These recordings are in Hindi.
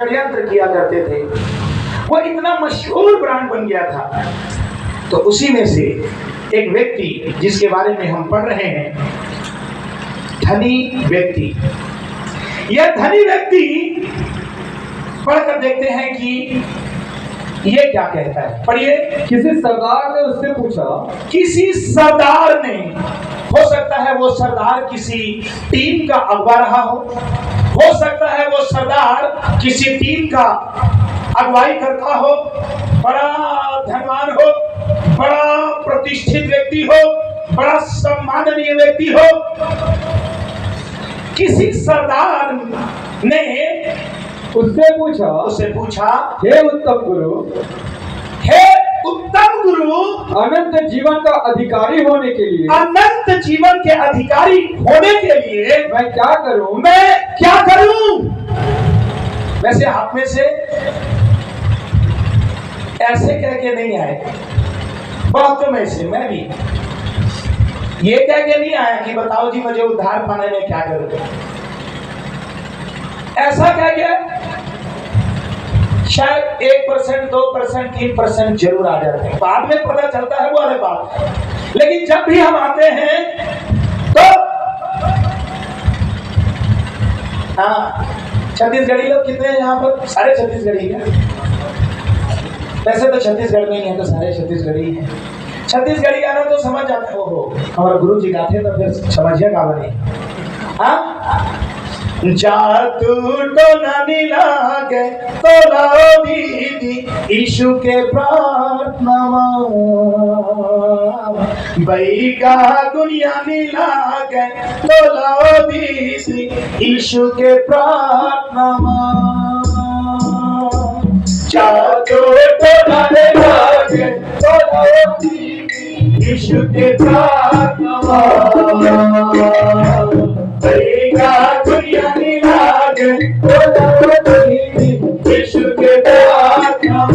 षड्यंत्र किया करते थे, वो इतना मशहूर ब्रांड बन गया था। तो उसी में से एक व्यक्ति जिसके बारे में हम पढ़ रहे हैं, धनी व्यक्ति। यह धनी व्यक्ति पढ़कर देखते हैं कि ये क्या कहता है। पढ़िए। किसी सरदार ने उससे पूछा, किसी सरदार ने, हो सकता है वो सरदार किसी टीम का अगवा रहा हो सकता है वो सरदार किसी टीम का अगुवाई करता हो, बड़ा धनवान हो, बड़ा प्रतिष्ठित व्यक्ति हो, बड़ा सम्माननीय व्यक्ति हो। किसी सरदार ने उससे पूछा, हे उत्तम गुरु, हे उत्तम गुरु, अनंत जीवन का अधिकारी होने के लिए, अनंत जीवन के अधिकारी होने के लिए मैं क्या करूं? मैं क्या करूं? वैसे हाथ में से ऐसे कह के नहीं आए, बहुतों में से मैं भी ये कह के नहीं आया कि बताओ जी मुझे उद्धार पाने में क्या करूं। ऐसा कह के शायद 1%, 2%, 3% जरूर आ जाते हैं, बाद में पता चलता है वो अलग बात है। लेकिन जब भी हम आते हैं तो हाँ, छत्तीसगढ़ी लोग कितने हैं यहाँ पर? सारे छत्तीसगढ़ी हैं। वैसे तो छत्तीसगढ़ में ही है तो सारे छत्तीसगढ़ी हैं। छत्तीसगढ़ी गाना तो समझ जाते हो, हमारे गुरु जी गाते तो फिर समझिएगा बने। हाँ, जादू टोना लागे तो लाओ दीदी यीशु के प्रार्थना बैगा दुनिया लागे तो लाओ दीदी यीशु के प्रार्थना। जादू टोना लागे तो लाओ दीदी यीशु के प्रार्थना बैगा दुनिया लागे तो लाओ दीदी यीशु के प्रार्थना।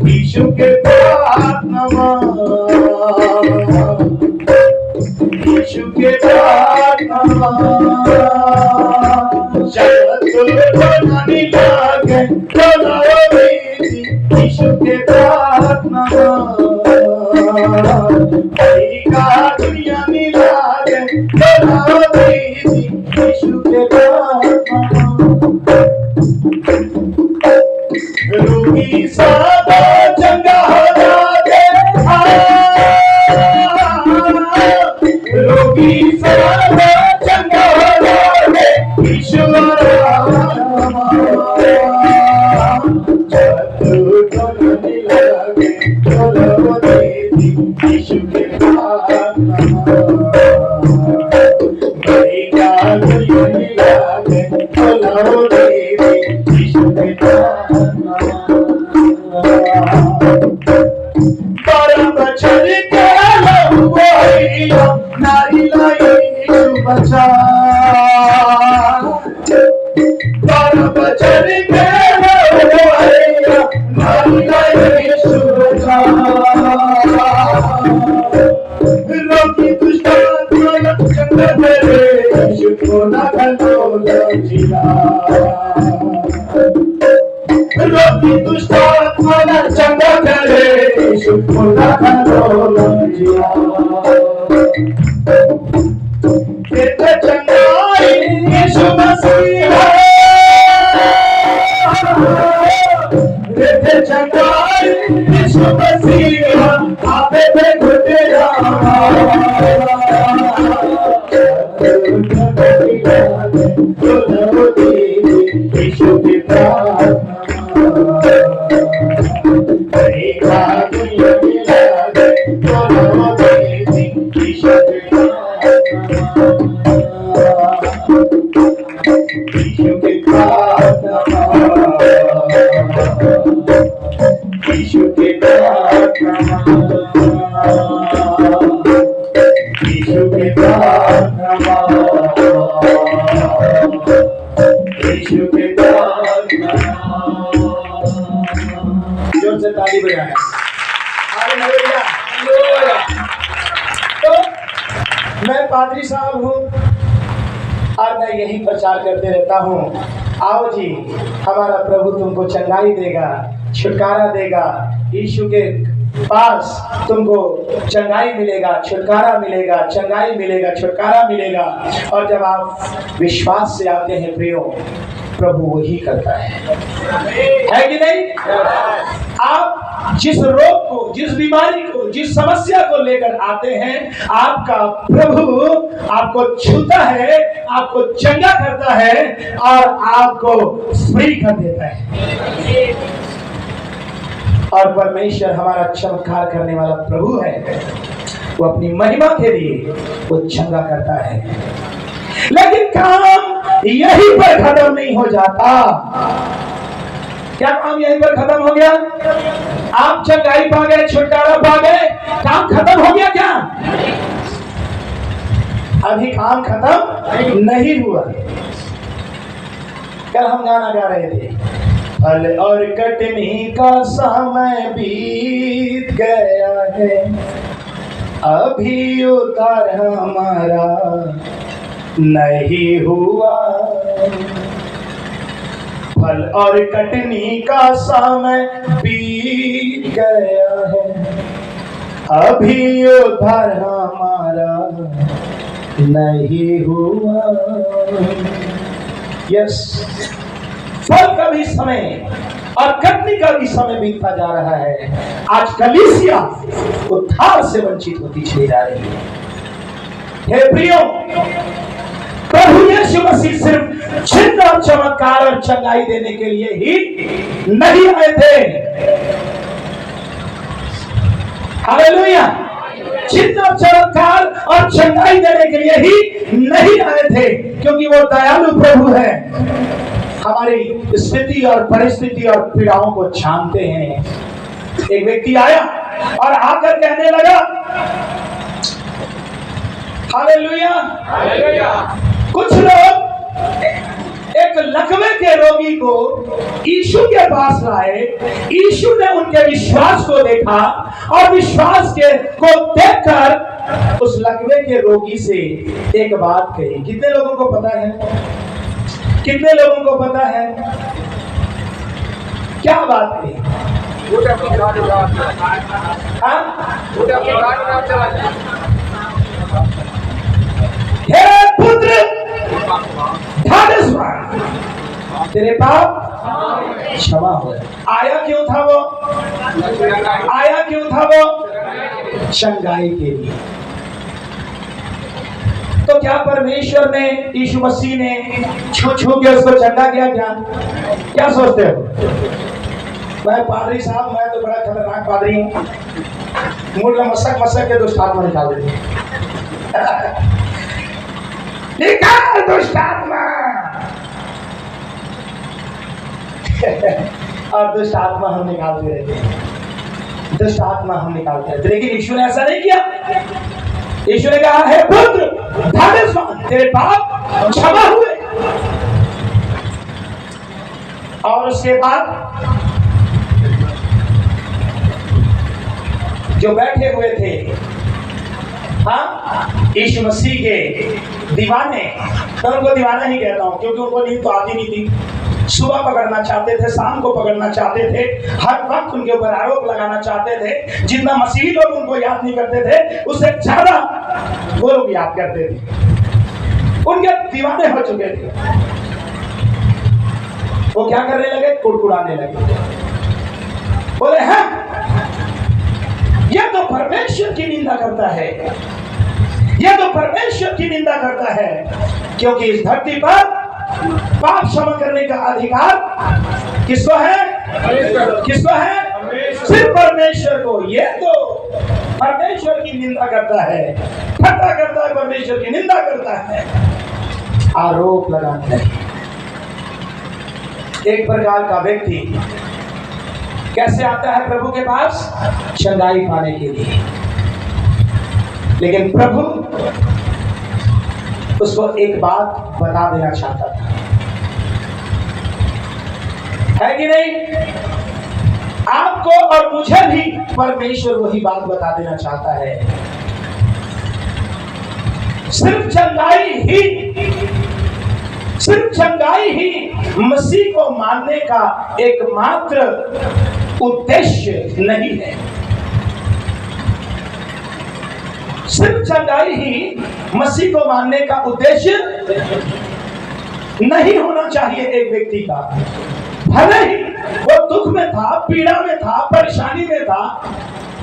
यीशु के प्रार्थना, यीशु के प्रार्थना। जगत बनाने लागे तो लाओ दीदी यीशु के प्रार्थना बैगा दुनिया लागे तो लाओ दीदी यीशु के प्रार्थना। रूही सादा चंगा हो जागे, रूही सादा चंगा हो जागे ईश्वर जादू टोने लागे तो लाओ दीदी यीशु के प्रार्थना बैगा दुनिया लागे तो लाओ दीदी यीशु के प्रार्थना। बड़ा बचन के लहुआ नारी लाई यीशु बचा, बड़ा बचन के लहुआ नारी लाई यीशु बचा। लोकी दुष्टात्मा चंद्र मेरे यीशु को ना खलोला जिला, रोकी दुष्टात्मा चंगा करे यीशु को ना खलोला जिला। तेरे चंगाई यीशु मसीह, तेरे चंगाई यीशु मसीह आपे पे घुटेरा यीशु के प्रार्थना बैगा दुनिया लागे तो लाओ दीदी यीशु के प्रार्थना। यीशु के प्रार्थना, यीशु के प्रार्थना, यीशु के प्रार्थना, यीशु के प्रार्थना। जोर से ताली बजाएं। हालेलुया। तो मैं पादरी साहब हूँ, और मैं यही प्रचार करते रहता हूँ, आओ जी, हमारा प्रभु तुमको चंगाई देगा, छुटकारा देगा। यीशु के पास तुमको चंगाई मिलेगा, छुटकारा मिलेगा, चंगाई मिलेगा, छुटकारा मिलेगा। और जब आप विश्वास से आते हैं प्रियो, प्रभु वही करता है कि नहीं? आप जिस रोग को, जिस बीमारी को, जिस समस्या को लेकर आते हैं, आपका प्रभु आपको छूता है, आपको चंगा करता है और आपको फ्री कर देता है। और परमेश्वर हमारा चमत्कार करने वाला प्रभु है, वो अपनी महिमा के लिए वो चंगा करता है। लेकिन काम यहीं पर खत्म नहीं हो जाता। क्या काम यहीं पर खत्म हो गया? आप चंगाई पा गए, छुटकारा पा गए, काम खत्म हो गया क्या? अभी काम खत्म नहीं हुआ। कल हम गाना गा रहे थे, फल और कटनी का समय बीत गया है, अभी उतार हमारा नहीं हुआ। फल और कटनी का समय बीत गया है, अभी उधार हमारा नहीं हुआ। यस, फल का भी समय और कटनी का भी समय बीतता जा रहा है। आज कलीसिया उद्धार से वंचित होती चली जा रही है। हे प्रियो, प्रभु यीशु मसीह सिर्फ चिन्ह और चमत्कार और चंगाई देने के लिए ही नहीं आए थे। हालेलुया! चिन्ह और चमत्कार और चंगाई देने के लिए ही नहीं आए थे, क्योंकि वो दयालु प्रभु है, हमारी स्थिति और परिस्थिति और पीड़ाओं को जानते हैं। एक व्यक्ति आया और आकर कहने लगा, हालेलुया, हालेलुया। कुछ लोग एक लकवे के रोगी को यीशु के पास लाए। यीशु ने उनके विश्वास को देखा और विश्वास के को देखकर उस लकवे के रोगी से एक बात कही। कितने लोगों को पता है? कितने लोगों को पता है क्या बात कही? हे पुत्र, तेरे पाप क्षमा हो। आया क्यों था वो? आया क्यों था वो? चंगाई के लिए। तो क्या परमेश्वर ने, यीशु मसीह ने छू के उसको चंगा किया क्या? क्या सोचते हो? मैं पादरी साहब, मैं तो बड़ा खतरनाक पादरी हूँ, मुझे मसक के दुष्ट आत्मा निकाल देती। निकाल दुष्ट आत्मा। और दुष्ट आत्मा हम निकालते रहते, दुष्ट आत्मा हम निकालते रहते। लेकिन यीशु ने ऐसा नहीं किया। यीशु ने कहा, है पुत्र, भाग्यवान, तेरे पाप क्षमा हुए। और उसके बाद जो बैठे हुए थे, हाँ, यीशु मसीह के दीवाने, तो उनको दीवाना ही कहता हूँ क्योंकि उनको नींद तो आती नहीं थी। सुबह पकड़ना चाहते थे, शाम को पकड़ना चाहते थे, हर वक्त उनके ऊपर आरोप लगाना चाहते थे। जितना मसीही लोग उनको याद नहीं करते थे, उससे ज्यादा वो लोग याद करते थे। उनके दीवाने हो चुके थे। वो क्या करने लगे? कुड़कुड़ाने लगे। बोले, हैं, यह तो परमेश्वर की निंदा करता है, यह तो परमेश्वर की निंदा करता है, क्योंकि इस धरती पर पाप क्षमा करने का अधिकार किसको है? किसको है? सिर्फ परमेश्वर को। ये तो परमेश्वर की निंदा करता है, ठट्टा करता है, परमेश्वर की निंदा करता है, आरोप लगाता है। एक प्रकार का व्यक्ति कैसे आता है प्रभु के पास? चंगाई पाने के लिए। लेकिन प्रभु उसको एक बात बता देना चाहता था, है कि नहीं? आपको और मुझे भी परमेश्वर वही बात बता देना चाहता है। सिर्फ चंगाई ही सिर्फ चंगाई ही मसीह को मानने का एकमात्र उद्देश्य नहीं है। सिर्फ चंगाई ही मसीह को मानने का उद्देश्य नहीं होना चाहिए एक व्यक्ति का। भले ही वो दुख में था, पीड़ा में था, परेशानी में था,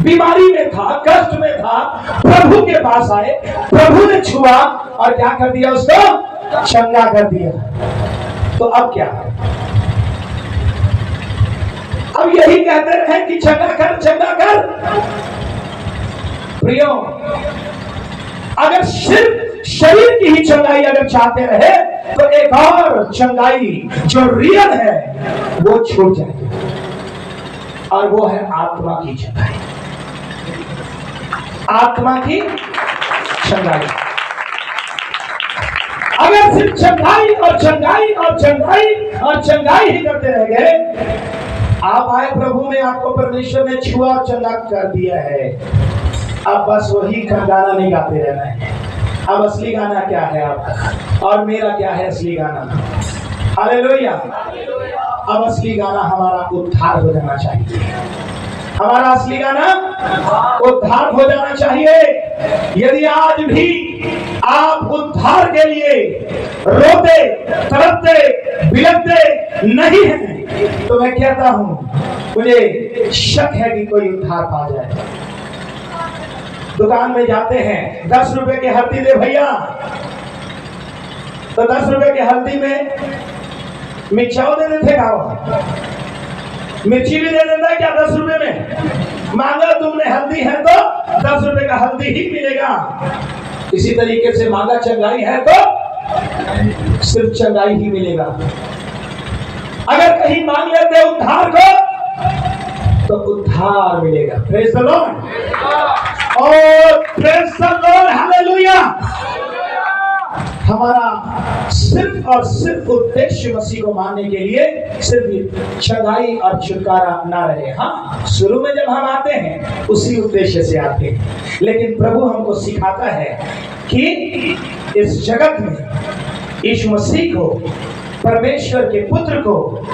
बीमारी में था, कष्ट में था, प्रभु के पास आए, प्रभु ने छुआ और क्या कर दिया, उसको चंगा कर दिया। तो अब क्या, अब यही कहते रहे कि चंगा कर, चंगा कर। प्रियो, अगर सिर्फ शरीर की ही चंगाई अगर चाहते रहे तो एक और चंगाई जो रियल है वो छूट जाएगी, और वो है आत्मा की चंगाई। आत्मा की चंगाई। अगर सिर्फ चंगाई और चंगाई और चंगाई और चंगाई ही करते रह गए, आप आए प्रभु में, आपको परमेश्वर ने छुआ और चंगा कर दिया है, अब बस वही गाना नहीं गाते रहना है। अब असली गाना क्या है आपका और मेरा क्या है असली गाना? हालेलुया। अब असली गाना हमारा उद्धार हो जाना चाहिए। हमारा असली गाना उद्धार हो जाना चाहिए। यदि आज भी आप उद्धार के लिए रोते, तड़पते, बिलखते नहीं हैं, तो मैं कहता हूं, मुझे शक है कि कोई उद्धार पा जाए। दुकान में जाते हैं, 10 रुपए की हल्दी दे भैया, तो 10 रुपए की हल्दी में मिर्चाओ दे देते गाँव, मिर्ची भी दे देता है क्या 10 रुपए में? मांगा तुमने हल्दी है तो 10 रुपए का हल्दी ही मिलेगा। इसी तरीके से मांगा चंगाई है तो सिर्फ चंगाई ही मिलेगा। अगर कहीं मांग लेते उद्धार को तो उद्धार मिलेगा। प्रेज़ द लॉर्ड और प्रेज़ द लॉर्ड, हालेलुया। हमारा सिर्फ और सिर्फ उद्देश्य मसीह को मानने के लिए सिर्फ चंगाई और छुटकारा ना रहे। हाँ, शुरू में जब हम आते हैं उसी उद्देश्य से आते हैं, लेकिन प्रभु हमको सिखाता है कि इस जगत में यीशु मसीह को, परमेश्वर के पुत्र को,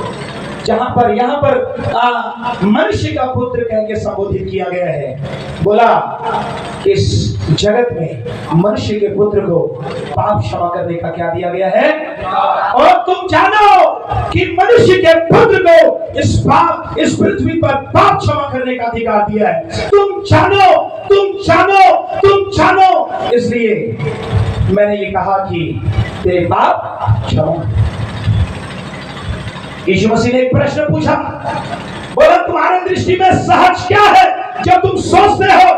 जहां पर यहाँ पर मनुष्य का पुत्र कह के संबोधित किया गया है, बोला कि इस जगत में मनुष्य के पुत्र को पाप क्षमा करने का क्या दिया गया है। और तुम जानो कि मनुष्य के पुत्र को इस पृथ्वी पर पाप क्षमा करने का अधिकार दिया है। तुम जानो, तुम जानो, तुम जानो। इसलिए मैंने ये कहा कि तेरे पाप क्षमा। यीशु मसीह ने एक प्रश्न पूछा, बोला तुम्हारे दृष्टि में सहज क्या है जब तुम सोचते हो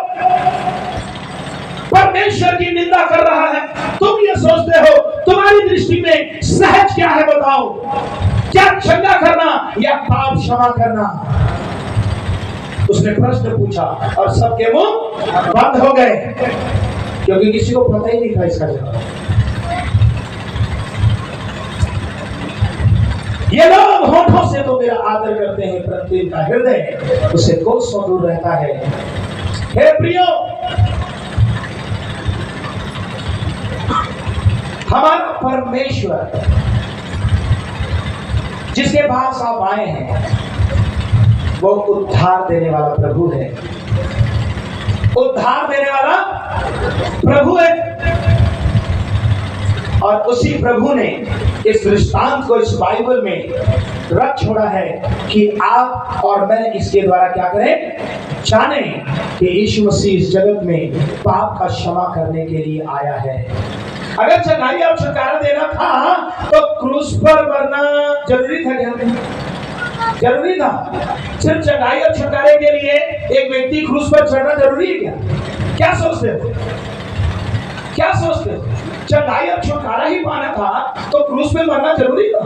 परमेश्वर की निंदा कर रहा है, तुम ये सोचते हो, तुम्हारी दृष्टि में सहज क्या है बताओ? क्या चंगा करना या पाप क्षमा करना? उसने प्रश्न पूछा और सबके मुंह बंद हो गए, क्योंकि किसी को पता ही नहीं था इसका जवाब। ये लोग होठों से तो मेरा आदर करते हैं, परंतु इनका हृदय उसे कोसों दूर रहता है। हे प्रियो, हमारा परमेश्वर जिसके पास आप आए हैं, वो उद्धार देने वाला प्रभु है। उद्धार देने वाला प्रभु है, और उसी प्रभु ने इस दृष्टांत को इस बाइबल में रख छोड़ा है कि आप और मैं इसके द्वारा क्या करें, जाने कि यीशु मसीह इस जगत में पाप का क्षमा करने के लिए आया है। अगर चंगाई और छुटकारा देना था तो क्रूस पर मरना जरूरी था क्या? जरूरी था? सिर्फ चंगाई और छुटकारे के लिए एक व्यक्ति क्रूस पर चढ़ना जरूरी है क्या? क्या सोचते हो? क्या सोचते हो? चंगाई और छुटकारा ही पाना था तो क्रूस पे मरना जरूरी था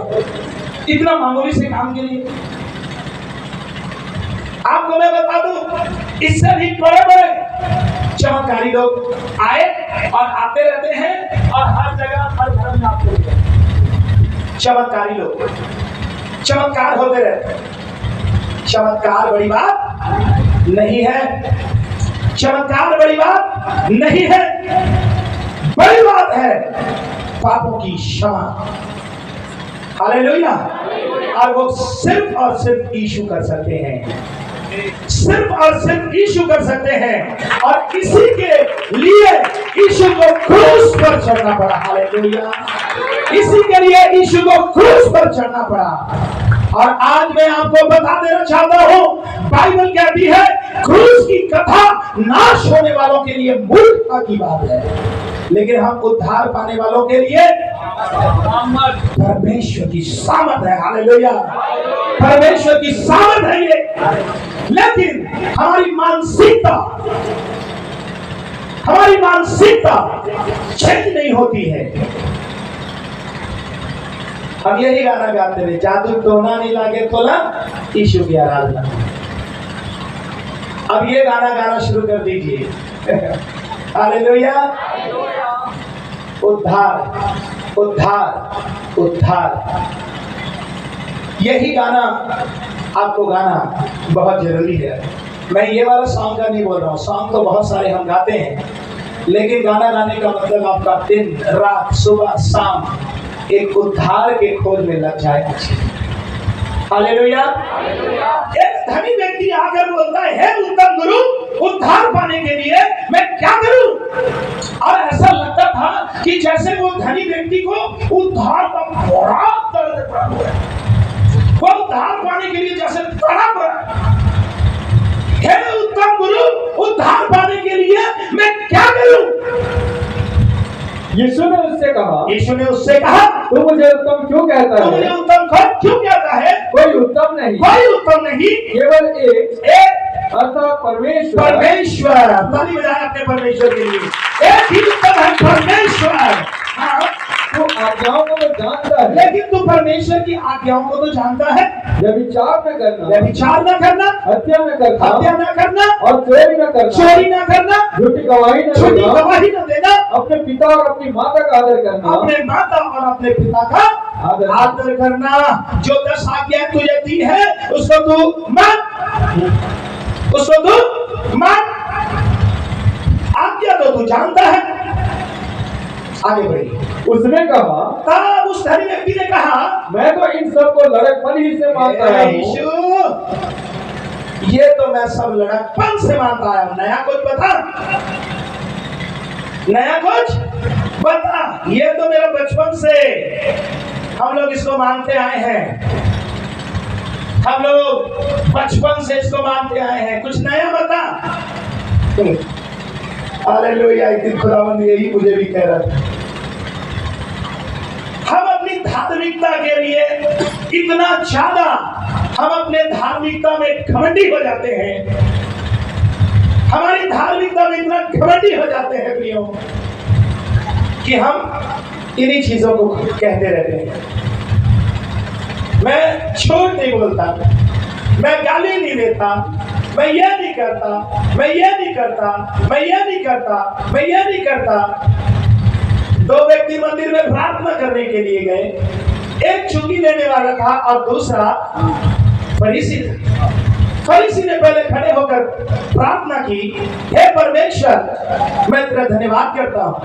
इतना मामूली से काम के लिए? आपको मैं बता दूं, इससे भी बड़े बड़े चमत्कारी लोग आए और आते रहते हैं, और हर जगह हर धर्म में आपको चमत्कारी लोग चमत्कार होते रहते हैं। चमत्कार बड़ी बात नहीं है, चमत्कार बड़ी बात नहीं है, बड़ी बात है पापों की क्षमा। हालेलुया। और वो सिर्फ और सिर्फ यीशु कर सकते हैं, सिर्फ और सिर्फ यीशु कर सकते हैं। और इसी के लिए यीशु को क्रूस पर चढ़ना पड़ा। हालेलुया। इसी के लिए यीशु को क्रूस पर चढ़ना पड़ा। और आज मैं आपको बता देना चाहता हूं, बाइबल कहती है क्रूस की कथा नाश होने वालों के लिए मूर्खता की बात है, लेकिन हम उद्धार पाने वालों के लिए परमेश्वर की सामर्थ है। हालेलुया। परमेश्वर की सामर्थ है ये। लेकिन हमारी मानसिकता चेंज नहीं होती है। हम यही गाना गाते रहे, जादू टोना नहीं लागे तोला, यीशु की आराधना। अब ये गाना गाना शुरू कर दीजिए। हालेलुया। उद्धार उद्धार उद्धार, यही गाना आपको गाना बहुत जरूरी है। मैं ये वाला सॉन्ग का नहीं बोल रहा हूँ, सॉन्ग तो बहुत सारे हम गाते हैं, लेकिन गाना गाने का मतलब आपका दिन रात सुबह शाम एक उद्धार के खोज में लग जाए। हालेलुया। एक धनी व्यक्ति आकर बोलता है, हे उत्तम गुरु, उद्धार पाने के लिए मैं क्या करूं? और ऐसा लगता था कि जैसे वो धनी व्यक्ति को उद्धार का बड़ा दर्द पड़ा हुआ है, वो उद्धार पाने के लिए जैसे तड़प रहा है। हे उत्तम गुरु, उद्धार पाने के लिए मैं क्या करूं? यीशु ने उससे कहा, तू मुझे उत्तम क्यों कहता है? मुझे उत्तम क्यों कहता है? कोई उत्तम नहीं, केवल एक अर्थात परमेश्वर। ताली बजाएं अपने परमेश्वर के लिए। एक ही उत्तम है, परमेश्वर। हाँ, तू आज्ञाओं को तो जानता है, लेकिन तू परमेश्वर की आज्ञाओं को तो जानता है। व्यभिचार न करना, हत्या न करना, और चोरी न करना, झूठी गवाही न देना, अपने पिता और अपनी माता का आदर करना, अपने माता और अपने पिता का आदर करना। जो 10 आज्ञाएं तुझे दी है उसको तू मान, आज्ञा तो तू जानता है। आगे बढ़िए। उसने कहा, तब उस धनी व्यक्ति ने कहा, मैं तो इन सब को लड़कपन ही से मानता हूं। ये तो मैं सब लड़कपन से मानता आया हूं। नया कुछ बता। ये तो मेरा बचपन से हम लोग इसको मानते आए हैं। हम लोग बचपन से इसको मानते आए हैं। कुछ नया बता। हालेलुया। एक दिन खुदावंद यही मुझे भी कह रहा था। हम अपनी धार्मिकता के लिए इतना ज्यादा हम अपने धार्मिकता में घमंडी हो जाते हैं। हमारी धार्मिकता में इतना घमंडी हो जाते हैं प्रियो, कि हम इन्हीं चीजों को कहते रहते हैं। मैं झूठ नहीं बोलता, मैं गाली नहीं देता, मैं ये नहीं करता, मैं ये नहीं करता, मैं ये नहीं करता, मैं ये नहीं करता। 2 व्यक्ति मंदिर में प्रार्थना करने के लिए गए। एक चुंगी लेने वाला था और दूसरा फरीसी था। फरीसी ने पहले खड़े होकर प्रार्थना की, हे परमेश्वर, मैं तेरा धन्यवाद करता हूं,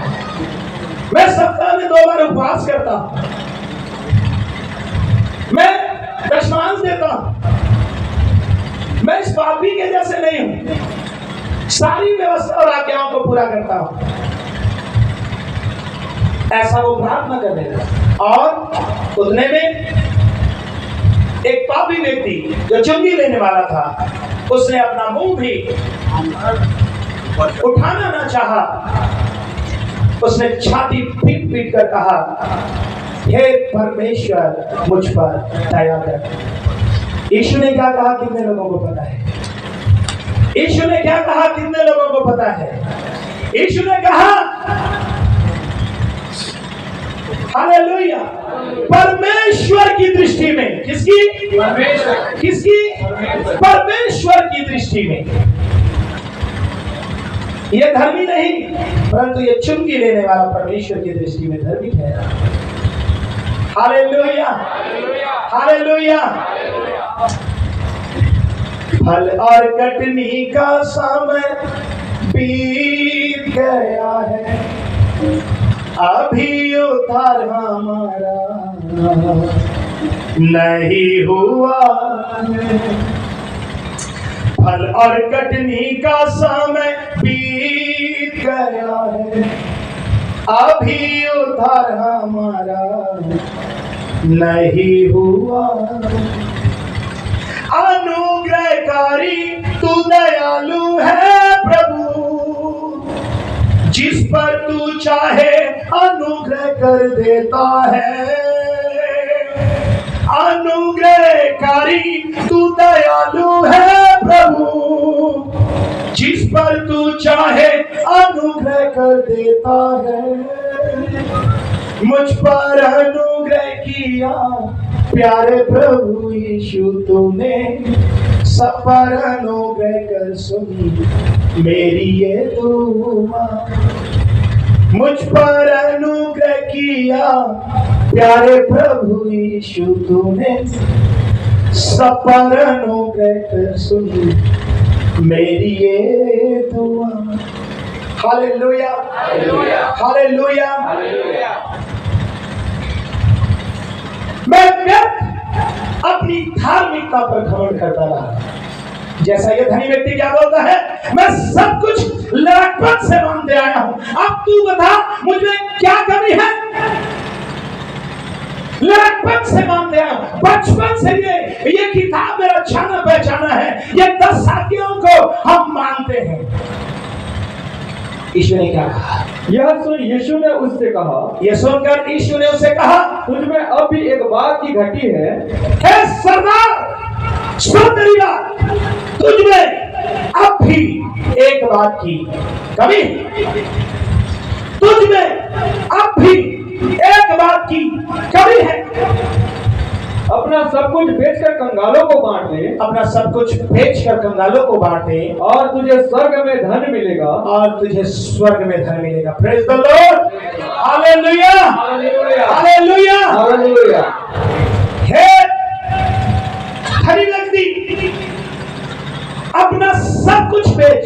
मैं सप्ताह में 2 बार उपवास करता हूं, मैं दशमांश देता हूं, मैं इस पापी के जैसे नहीं हूं, सारी व्यवस्था और आज्ञाओं को पूरा करता हूं। ऐसा वो प्रार्थना कर रहे थे। और उतने में एक पापी व्यक्ति जो चुंगी लेने वाला था, उसने अपना मुंह भी उठाना ना चाहा। उसने छाती पीट पीट कर कहा, हे परमेश्वर, मुझ पर दया कर। यीशु ने क्या कहा कितने लोगों को पता है? यीशु ने क्या कहा कितने लोगों को पता है? यीशु ने कहा, हालेलुया, परमेश्वर की दृष्टि में, किसकी? परमेश्वर की दृष्टि में ये धर्मी नहीं, परंतु ये चुंगी लेने वाला परमेश्वर की दृष्टि में धर्मी ठहरा। Hallelujah, hallelujah. फल और कटनी का समय बीत गया है, अभी उद्धार हमारा नहीं हुआ है। फल और कटनी का समय बीत गया है, अभी उद्धार हमारा नहीं हुआ। अनुग्रहकारी तू दयालु है प्रभु, जिस पर तू चाहे अनुग्रह कर देता है। अनुग्रहकारी तू दयालु है प्रभु, जिस पर तू चाहे अनुग्रह कर देता है। मुझ पर अनुग्रह किया प्यारे प्रभु यीशु तूने, सब पर अनुग्रह कर सुनी मेरी ये दुआ। मुझ पर अनुग्रह किया प्यारे प्रभु यीशु तूने, सब पर अनुग्रह कर सुनी मेरी ये दुआ। Hallelujah, hallelujah, hallelujah. मैं व्यर्थ अपनी धार्मिकता पर घमंड करता रहा। जैसा ये धनी व्यक्ति क्या बोलता है, मैं सब कुछ लड़कपन से मानते आया हूं, अब तू बता मुझे क्या कमी है। लड़कपन से मानते आया हूं, बचपन से ये किताब मेरा जाना पहचाना है, ये 10 आज्ञाओं को हम मानते हैं। यीशु ने क्या कहा? यह सुन यीशु ने उससे कहा, यह सुनकर यीशु ने उससे कहा, तुझमें अब भी एक बात की घटी है। हे सरदार, सुन मेरी बात, तुझमें अब भी एक बात की कमी, तुझमें अब भी एक बात की कमी है। अपना सब कुछ बेचकर कंगालों को बांट दे, अपना सब कुछ बेचकर कंगालों को बांट दे, और तुझे स्वर्ग में धन मिलेगा, और तुझे स्वर्ग में धन मिलेगा। Praise the Lord, hallelujah, hallelujah, hallelujah, hallelujah. हे धनी व्यक्ति, अपना सब कुछ बेच।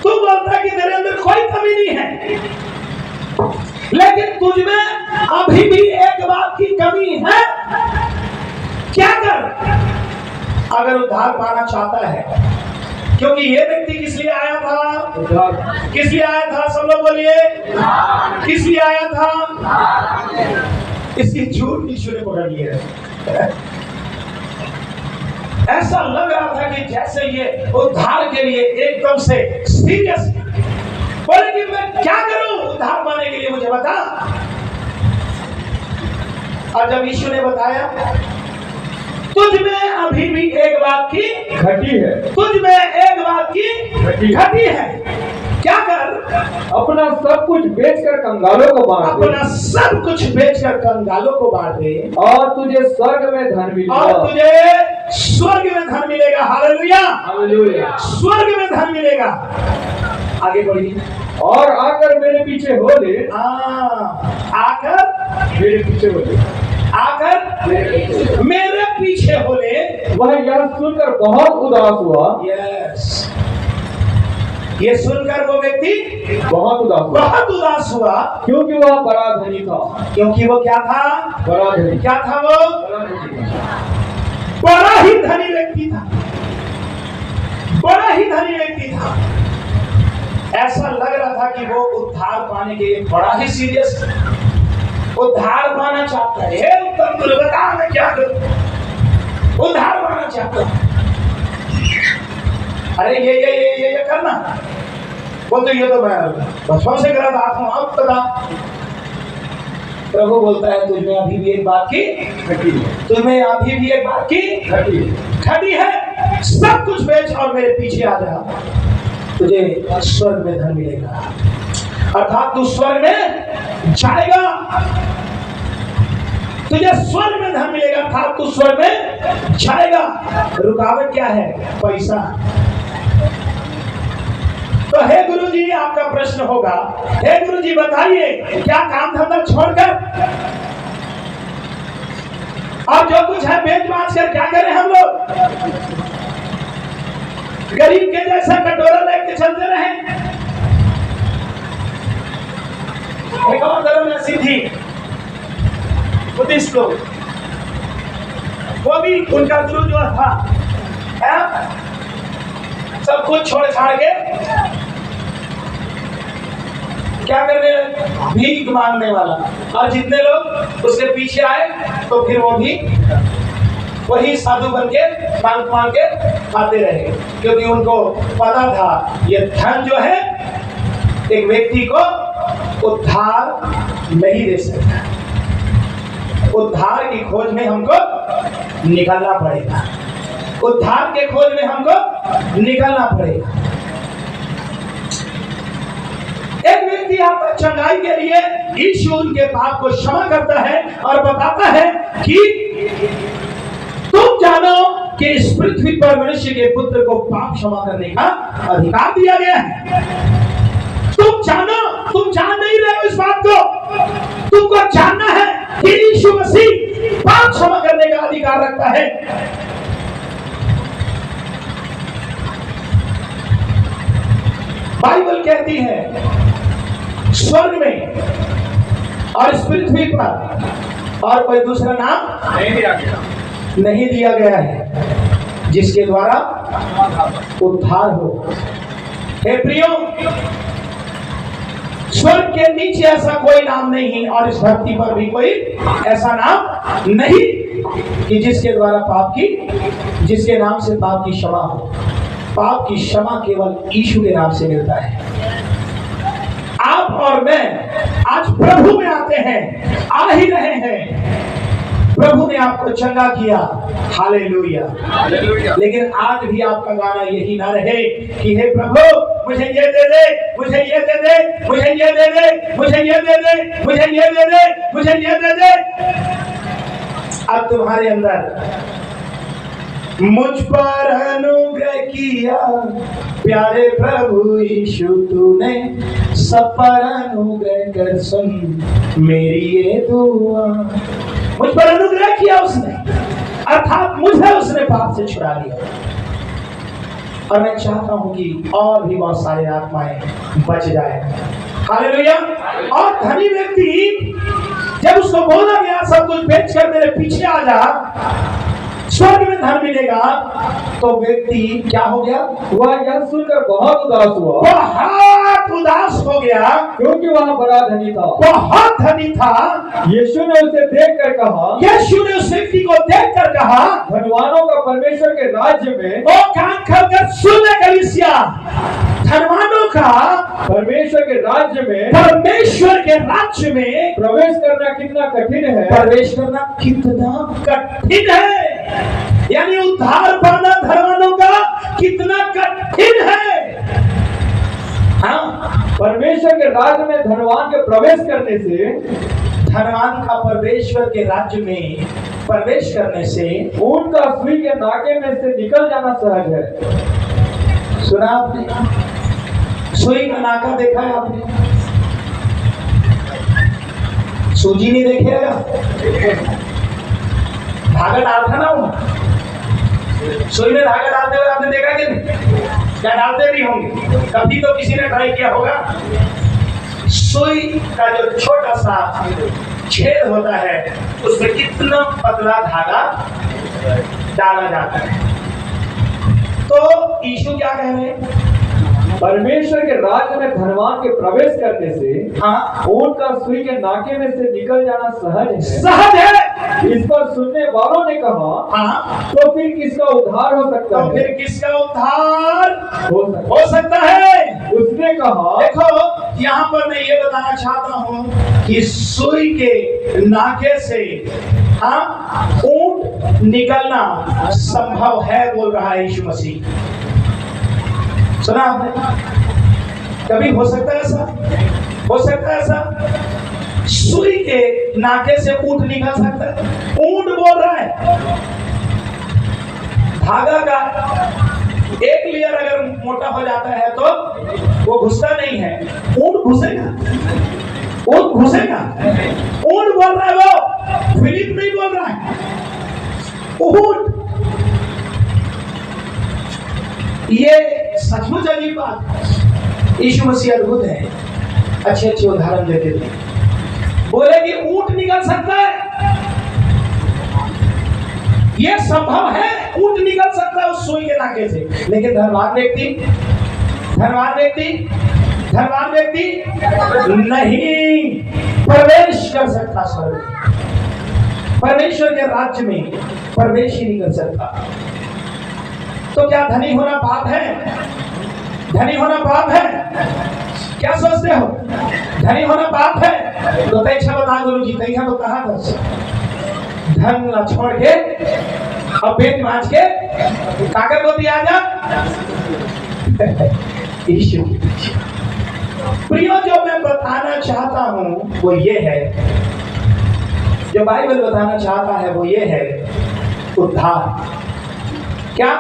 तू बोलता है कि तेरे अंदर कोई कमी नहीं है, लेकिन तुझमें अभी भी एक बात की कमी है। क्या कर? अगर उद्धार पाना चाहता है, क्योंकि ये व्यक्ति किस लिए आया था? किस लिए आया था? सब लोग बोलिए, किस लिए आया था? इसकी झूठ यीशु ने पकड़ लिया। ऐसा लग रहा था कि जैसे ये उद्धार के लिए एकदम से सीरियस, बोले कि मैं क्या करूं उद्धार पाने के लिए, मुझे बता। और जब यीशु ने बताया, तुझ में अभी भी एक बात की घटी है, तुझ में एक बात की घटी है। क्या कर? अपना सब कुछ बेचकर कंगालों को बांट दे, अपना सब कुछ बेचकर कंगालों को बांट दे, और तुझे स्वर्ग में धन मिलेगा, और तुझे स्वर्ग में धन मिलेगा। Hallelujah, hallelujah. स्वर्ग में धन मिलेगा। आगे बढ़िए। और आकर मेरे पीछे हो ले, आकर मेरे पीछे हो ले, आकर मेरे पीछे हो ले। वह यह सुनकर बहुत उदास हुआ। यस, ये सुनकर वो व्यक्ति बहुत उदास हुआ, क्योंकि वह बड़ा धनी था। क्योंकि वो क्या था? बड़ा धनी। क्या था वो? बड़ा धनी। बड़ा ही धनी व्यक्ति था, बड़ा ही धनी व्यक्ति था। ऐसा लग रहा था कि वो उद्धार पाने के लिए बड़ा ही सीरियस, उद्धार पाना चाहता है। हे उत्तम, तुझे बता मैं क्या करूं? उद्धार पाना चाहता हूं। अरे ये करना, वो तो ये तो मैं बचपन से करा था, आप बता। प्रभु बोलता है, तुझमें अभी भी एक बात की घटी है, तुझमें अभी भी एक बात की घटी है। सब कुछ बेच और मेरे पीछे आ जा, तुझे स्वर्ग में धन मिलेगा। अर्थात तू स्वर्ग में जाएगा, तुझे स्वर्ग में धन मिलेगा, अर्थात तू स्वर्ग में जाएगा। रुकावट क्या है? पैसा। तो हे गुरुजी, आपका प्रश्न होगा, हे गुरुजी बताइए, क्या काम धंधा छोड़कर और जो कुछ है बेच बाच कर क्या करें हम लोग? गरीब के जैसा कटोरा लेके चलते रहे? एक और धर्म ऐसी थी बुद्धिस्ट लोग, वो भी उनका गुरु जो था, है? सब कुछ छोड़ छाड़ के क्या करने, भीख मांगने वाला। और जितने लोग उसके पीछे आए तो फिर वो भी वही साधु बन के मांग के खाते रहे, क्योंकि उनको पता था ये धन जो है एक व्यक्ति को उद्धार नहीं दे सकता। उद्धार की खोज में हमको निकलना पड़ेगा, उद्धार के खोज में हमको निकलना पड़ेगा। एक व्यक्ति आपका चंगाई के लिए यीशु उनके पाप को क्षमा करता है और बताता है कि तुम जानो कि इस पृथ्वी पर मनुष्य के पुत्र को पाप क्षमा करने का अधिकार दिया गया है। तुम जानो, तुम जान नहीं रहे हो इस बात को, तुमको जानना है कि यीशु मसीह पाप क्षमा करने का अधिकार रखता है। बाइबल कहती है स्वर्ग में और इस पृथ्वी पर और कोई दूसरा नाम नहीं दिया गया है जिसके द्वारा उद्धार हो। हे प्रियो, स्वर्ग के नीचे ऐसा कोई नाम नहीं और इस धरती पर भी कोई ऐसा नाम नहीं कि जिसके द्वारा जिसके नाम से पाप की क्षमा हो। पाप की क्षमा केवल यीशु के नाम से मिलता है। आप और मैं आज प्रभु में आते हैं, आ ही रहे हैं। प्रभु ने आपको चंगा किया, हालेलुया। लेकिन आज भी आपका गाना यही ना रहे कि हे प्रभु मुझे ये दे दे, मुझे ये दे दे, मुझे ये दे दे, मुझे ये दे दे, मुझे ये दे दे, मुझे ये दे दे। अब तुम्हारे अंदर मुझ पर अनुग्रह किया प्यारे प्रभु यीशु, तूने सब पर अनुग्रह कर सुन मेरी ये दुआ। मुझ पर अनुग्रह किया उसने, अर्थात मुझे उसने पाप से छुड़ा लिया। और मैं चाहता हूं कि और भी बहुत सारे आत्माएं बच जाए, हालेलुया। और धनी व्यक्ति जब उसको बोला गया सब कुछ बेच कर मेरे पीछे आ जा, स्वर्ग में धन मिलेगा, तो व्यक्ति क्या हो गया? वह यह सुनकर बहुत उदास हुआ, बहुत उदास हो गया, क्योंकि वह बड़ा धनी था, बहुत धनी था। यीशु ने उसे देखकर कहा, यीशु ने उस व्यक्ति को देखकर कहा, धनवानों का परमेश्वर के राज्य में, ओ कान खोलकर सुन ले कलीसिया, धनवानों का परमेश्वर के राज्य में, परमेश्वर के राज्य में प्रवेश करना कितना कठिन है, प्रवेश करना कितना कठिन है। यानी उद्धार पाना धनवानों का कितना कठिन है। हाँ, परमेश्वर के राज्य में धनवान के प्रवेश करने से, धनवान का परमेश्वर के राज्य में प्रवेश करने से ऊंट का सुई के नाके में से निकल जाना सहज है। सुना आपने? सुई का नाका देखा है आपने? सूजी नहीं देखेगा, धागा डालता ना वो, सुई में धागा डालते हुए आपने देखा कि नहीं? क्या डालते भी होंगे, कभी तो किसी ने ट्राई किया होगा। सुई का जो छोटा सा छेद होता है उसमें कितना पतला धागा डाला जाता है। तो यीशु क्या कह रहे हैं? परमेश्वर के राज्य में धनवान के प्रवेश करने से, हाँ, ऊंट का सुई के नाके में से निकल जाना सहज है। सहज है। इस पर सुनने वालों ने कहा, हाँ, तो फिर किसका उद्धार हो सकता तो है? फिर किसका उद्धार हो सकता है? उसने कहा, देखो यहाँ पर मैं ये बताना चाहता हूँ कि सुई के नाके से हाँ ऊंट निकलना संभव है, बोल रहा है यीशु मसीह। सुना आपने? कभी हो सकता है ऐसा? हो सकता है ऐसा? सुई के नाके से ऊंट निकल सकता है? ऊंट बोल रहा है। धागा का एक लेयर अगर मोटा हो जाता है तो वो घुसता नहीं है, ऊंट घुसेगा, ऊंट घुसेगा। ऊंट बोल रहा है, वो फिलिप नहीं बोल रहा है, ऊंट। ये सचमुच अजीब बात। यीशु मसीह अद्भुत है, अच्छे अच्छे उदाहरण देते थे। बोले कि ऊंट निकल सकता है, ये संभव है, ऊंट निकल सकता है उस सुई के नाके से, लेकिन धनवान व्यक्ति नहीं प्रवेश कर सकता स्वर्ग में, परमेश्वर के राज्य में प्रवेश ही नहीं कर सकता। तो क्या धनी होना पाप है? धनी होना पाप है? क्या सोचते हो? धनी होना पाप है? तो तैसा बता गुरु जी, तैसा तो कहा धन न छोड़ के और पेट मांझ के कागज को दिया जा। ईश्वर प्रियो, जो मैं बताना चाहता हूं वो ये है, जो बाइबल बताना चाहता है वो ये है, उद्धार। क्या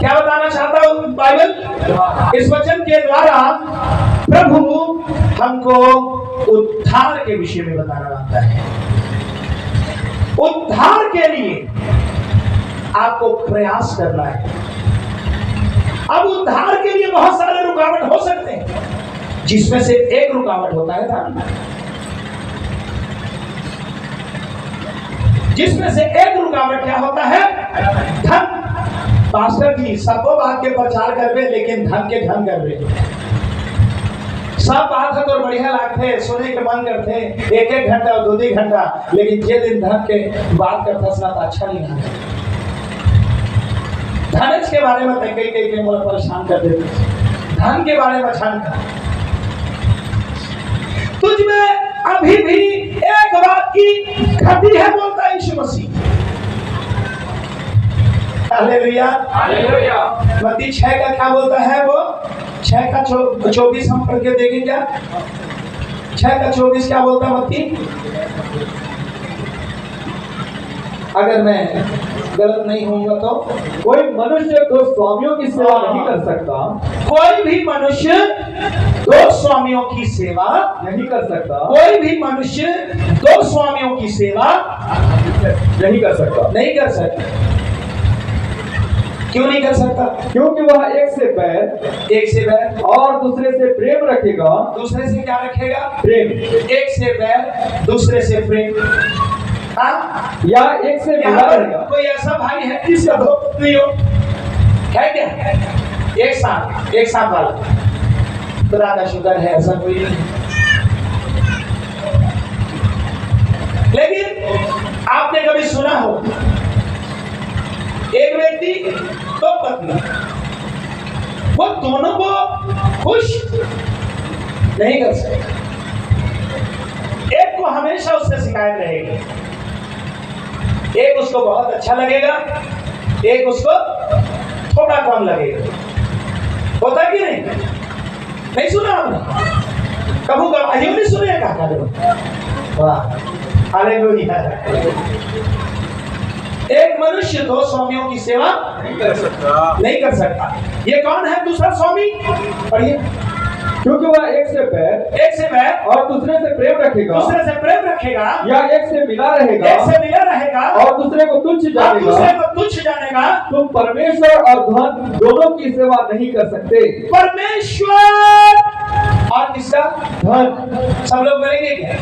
बताना चाहता हूं बाइबल? इस वचन के द्वारा प्रभु हमको उद्धार के विषय में बताना चाहता है। उद्धार के लिए आपको प्रयास करना है। अब उद्धार के लिए बहुत सारे रुकावट हो सकते हैं, जिसमें से एक रुकावट होता है धन। जिसमें से एक रुकावट क्या होता है? धन। पास्टर जी सबको बात के प्रचार कर रहे, लेकिन धन के धन कर रहे। सब बात है तो बढ़िया लागते, सुने के मन करते, एक घंटा और 2 घंटा, लेकिन जे दिन धन के बात करता सुना तो अच्छा नहीं लगता। धनज के बारे में कई मुझे परेशान कर देते, धन के बारे में छान कर। तुझ में अभी भी एक बात की घटी है, बोलता है यीशु मसीह। Hallelujah, hallelujah. मत्ती 6 का क्या बोलता है? वो 6 का 24 हम पढ़ के देखें क्या? 6 का 24 क्या बोलता है मत्ती? अगर मैं गलत नहीं होऊंगा तो, कोई मनुष्य 2 स्वामियों की सेवा नहीं कर सकता। कोई भी मनुष्य 2 स्वामियों की सेवा नहीं कर सकता। कोई भी मनुष्य 2 स्वामियों की सेवा नहीं कर सकता। नहीं कर सकता। क्यों नहीं कर सकता? क्योंकि वह एक से बैर और दूसरे से प्रेम रखेगा। दूसरे से क्या रखेगा? प्रेम। एक से बैर, दूसरे से प्रेम। हाँ? या एक से मिला रहेगा। कोई ऐसा भाई है जिसका दोस्त नहीं हो? है क्या? एक साथ वाला खुदा का शुक्र है, ऐसा कोई नहीं। लेकिन आपने कभी सुना हो एक व्यक्ति 2 पत्नी, वो दोनों को खुश नहीं कर सकते। एक को हमेशा उससे शिकायत रहेगी, एक उसको बहुत अच्छा लगेगा, एक उसको थोड़ा कम लगेगा। होता है कि नहीं सुना आपने? कबू गवाहियों नहीं सुने का? वाह, हालेलुया। एक मनुष्य 2 स्वामियों की सेवा नहीं कर सकता। ये कौन है दूसरा स्वामी? पढ़िए। क्योंकि वह एक से बैर और दूसरे से प्रेम रखेगा। या एक से मिला रहेगा और दूसरे को तुच्छ जानेगा। तुम परमेश्वर और धन दोनों की सेवा नहीं कर सकते। परमेश्वर और किसका? धन। सब लोग बोलेंगे क्या?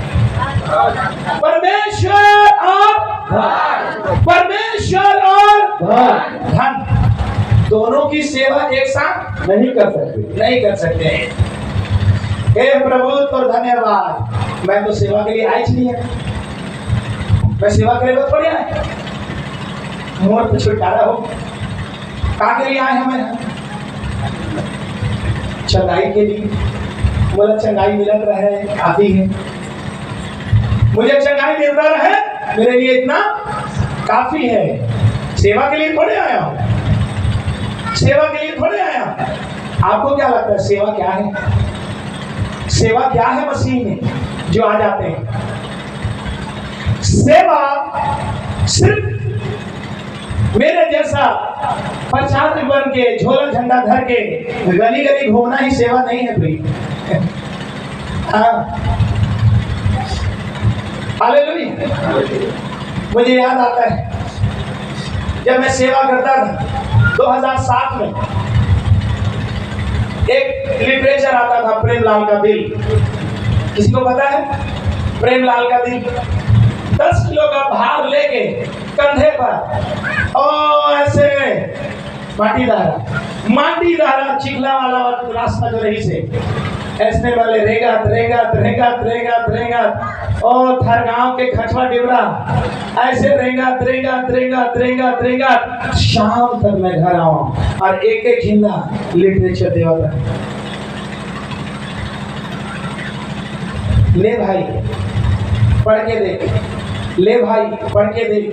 परमेश्वर और धन दोनों की सेवा एक साथ नहीं कर सकते। हे प्रभु तो धन्यवाद, मैं तो सेवा के लिए आई नहीं है, मैं सेवा के लिए थोड़ी आए। मोर तो छुटकारा हो, कहाँ के लिए आए हमें? चंगाई के लिए। बोला चंगाई मिलत रहे काफी है, मुझे चंगाई मिलता रहे मेरे लिए इतना काफी है। सेवा के लिए थोड़े आया हूं, आपको क्या लगता है सेवा क्या है? सेवा क्या है मसीह में जो आ जाते हैं? सेवा सिर्फ मेरे जैसा प्रचारक बन के झोला झंडा धर के गली गली घूमना ही सेवा नहीं है भाई। हाँ, हालेलुया। मुझे याद आता है जब मैं सेवा करता था 2007 में, एक लिटरेचर आता था प्रेमलाल का दिल। किसी को पता है प्रेमलाल का दिल? 10 किलो का भार लेके कंधे पर और ऐसे माटी दारा चिखला वाला रास्ता जो रही से ऐसने वाले रेगत और थर गांव के खचवा डिबरा ऐसे रेगत शाम तक मैं घर आऊं और एक एक हिंदा लिटरेचर देवता। ले भाई पढ़ के देख, ले भाई पढ़ के देख।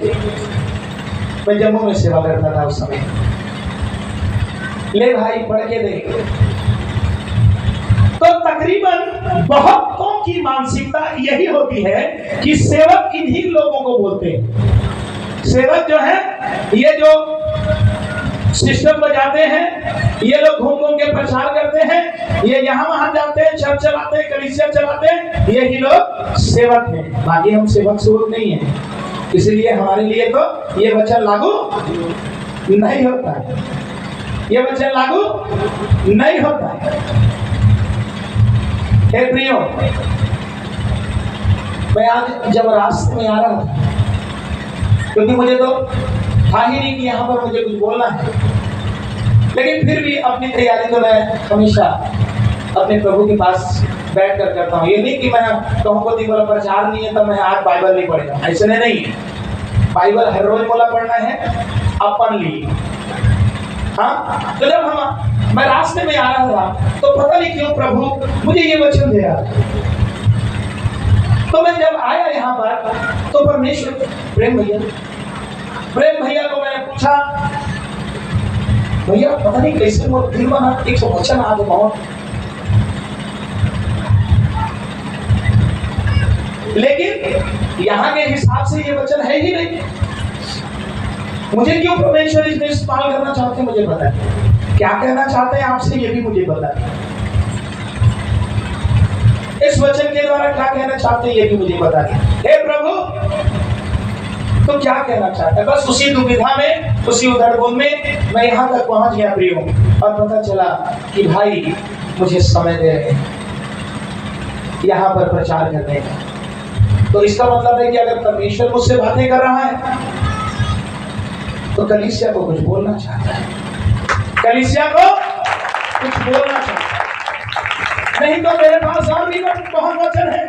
मैं जम्मू में सेवा करता था उस समय। ले भाई पढ़ के देख। तो तकरीबन बहुतों की मानसिकता यही होती है कि सेवक इन्हीं लोगों को बोलते हैं। सेवक जो है ये जो सिस्टम बजाते हैं, ये लोग घूम घूम के प्रचार करते हैं, ये यहाँ वहां जाते हैं, चर्च चलाते हैं, कलीसिया चलाते हैं, यही लोग सेवक हैं। बाकी हम सेवक स्वरूप नहीं है, इसलिए हमारे लिए तो ये वचन लागू नहीं होता है, ये वचन लागू नहीं होता है। हे प्रियो, मैं आज जब रास्ते में आ रहा था, क्योंकि मुझे तो था ही नहीं कि यहाँ पर मुझे कुछ बोलना है, लेकिन फिर भी अपनी तैयारी तो मैं हमेशा अपने प्रभु के पास बैठ कर करता हूँ। ये नहीं कि मैं कहूँ को दिन वाला प्रचार नहीं है तो मैं आज बाइबल नहीं पढ़ेगा, ऐसे नहीं है। बाइबल हर रोज बोला पढ़ना है अपन लिए। हाँ, तो जब मैं रास्ते में आ रहा था तो पता नहीं क्यों प्रभु मुझे ये वचन दे रहा। तो मैं जब आया यहाँ पर तो परमेश्वर प्रेम भैया को मैंने पूछा, भैया पता नहीं कैसे वो दिल बना एक वचन आ गया बहुत, लेकिन यहाँ के हिसाब से ये वचन है ही नहीं। मुझे क्यों परमेश्वर इसमें इस्तेमाल करना चाहते हैं मुझे पता है, क्या कहना चाहते हैं आपसे ये भी मुझे पता है, इस वचन के द्वारा क्या कहना चाहते हैं ये भी मुझे पता है। हे प्रभु तो क्या कहना चाहता है, बस उसी दुविधा में, उसी उधड़बुन में मैं यहाँ तक पहुंच गया प्रियो, और पता चला कि भाई मुझे समय दे यहाँ पर प्रचार करने का। तो इसका मतलब है कि अगर परमेश्वर मुझसे बातें कर रहा है तो कलीसिया को कुछ बोलना चाहता है, कलीसिया को कुछ बोलना चाहता है। नहीं तो मेरे पास और भी बहुत वचन है।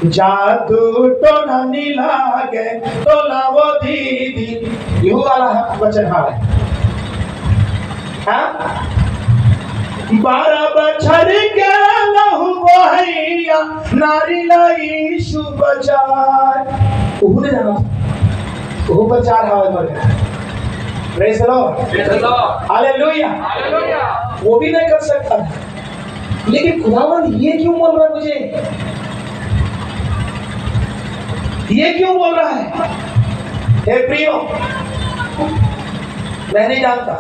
जादू तो नानी लागे तो लावो दीदी, यू वाला वचन है। हाँ, 12 बछर के लहू बहैया नारी लाई शुभ जार। उहुने जाना वो प्रचार है मगर प्रेज द लॉर्ड, हालेलुया, वो भी नहीं कर सकता, लेकिन खुदावंद ये क्यों बोल रहा है मुझे, ये क्यों बोल रहा है? हे प्रियो, मैं नहीं जानता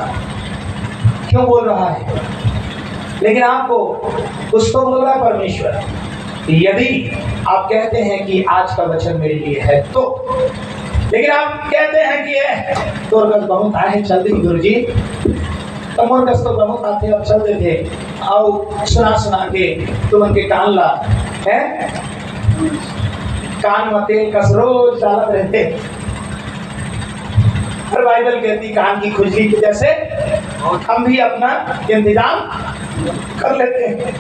क्यों बोल रहा है, लेकिन आपको कुछ तो बोल रहा है परमेश्वर। यदि आप कहते हैं कि आज का वचन मेरे लिए है तो, लेकिन आप कहते हैं कि तो बहुत आए हैं चलते गुरु जी, तो मोरकस तो बहुत आते अब चलते थे, आओ सुना के तुम उनके कान ला है, कान मते कसरो चालत रहते। हर बाइबल कहती कान की खुजली की जैसे हम भी अपना इंतजाम कर लेते हैं।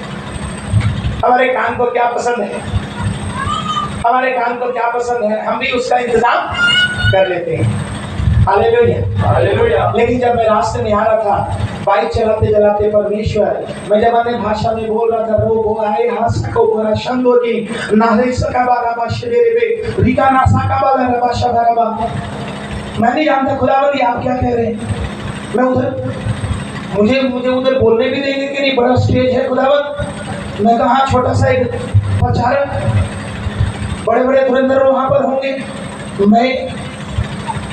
हमारे कान को क्या पसंद है, हमारे कान को क्या पसंद है, हम भी उसका इंतजाम कर लेते हैं। Hallelujah, hallelujah. लेकिन जब मैं रास्ते में आ रहा था, बाइक चलाते चलाते परमेश्वर, मैं जब अन्य भाषा में बोल रहा था, रो वो आए हासको बोला शंदोगी नाहे सका बाराबा शेरेबे रिका ना साका बाराबा शबाराबा। मैं नहीं जानता खुदावंद आप क्या कह रहे हैं। मैं उधर मुझे उधर बोलने भी देंगे कि नहीं, बड़ा स्टेज है खुदावंद। मैं कहा छोटा सा एक प्रचारक, बड़े बड़े धुरंधर वहां पर होंगे, मैं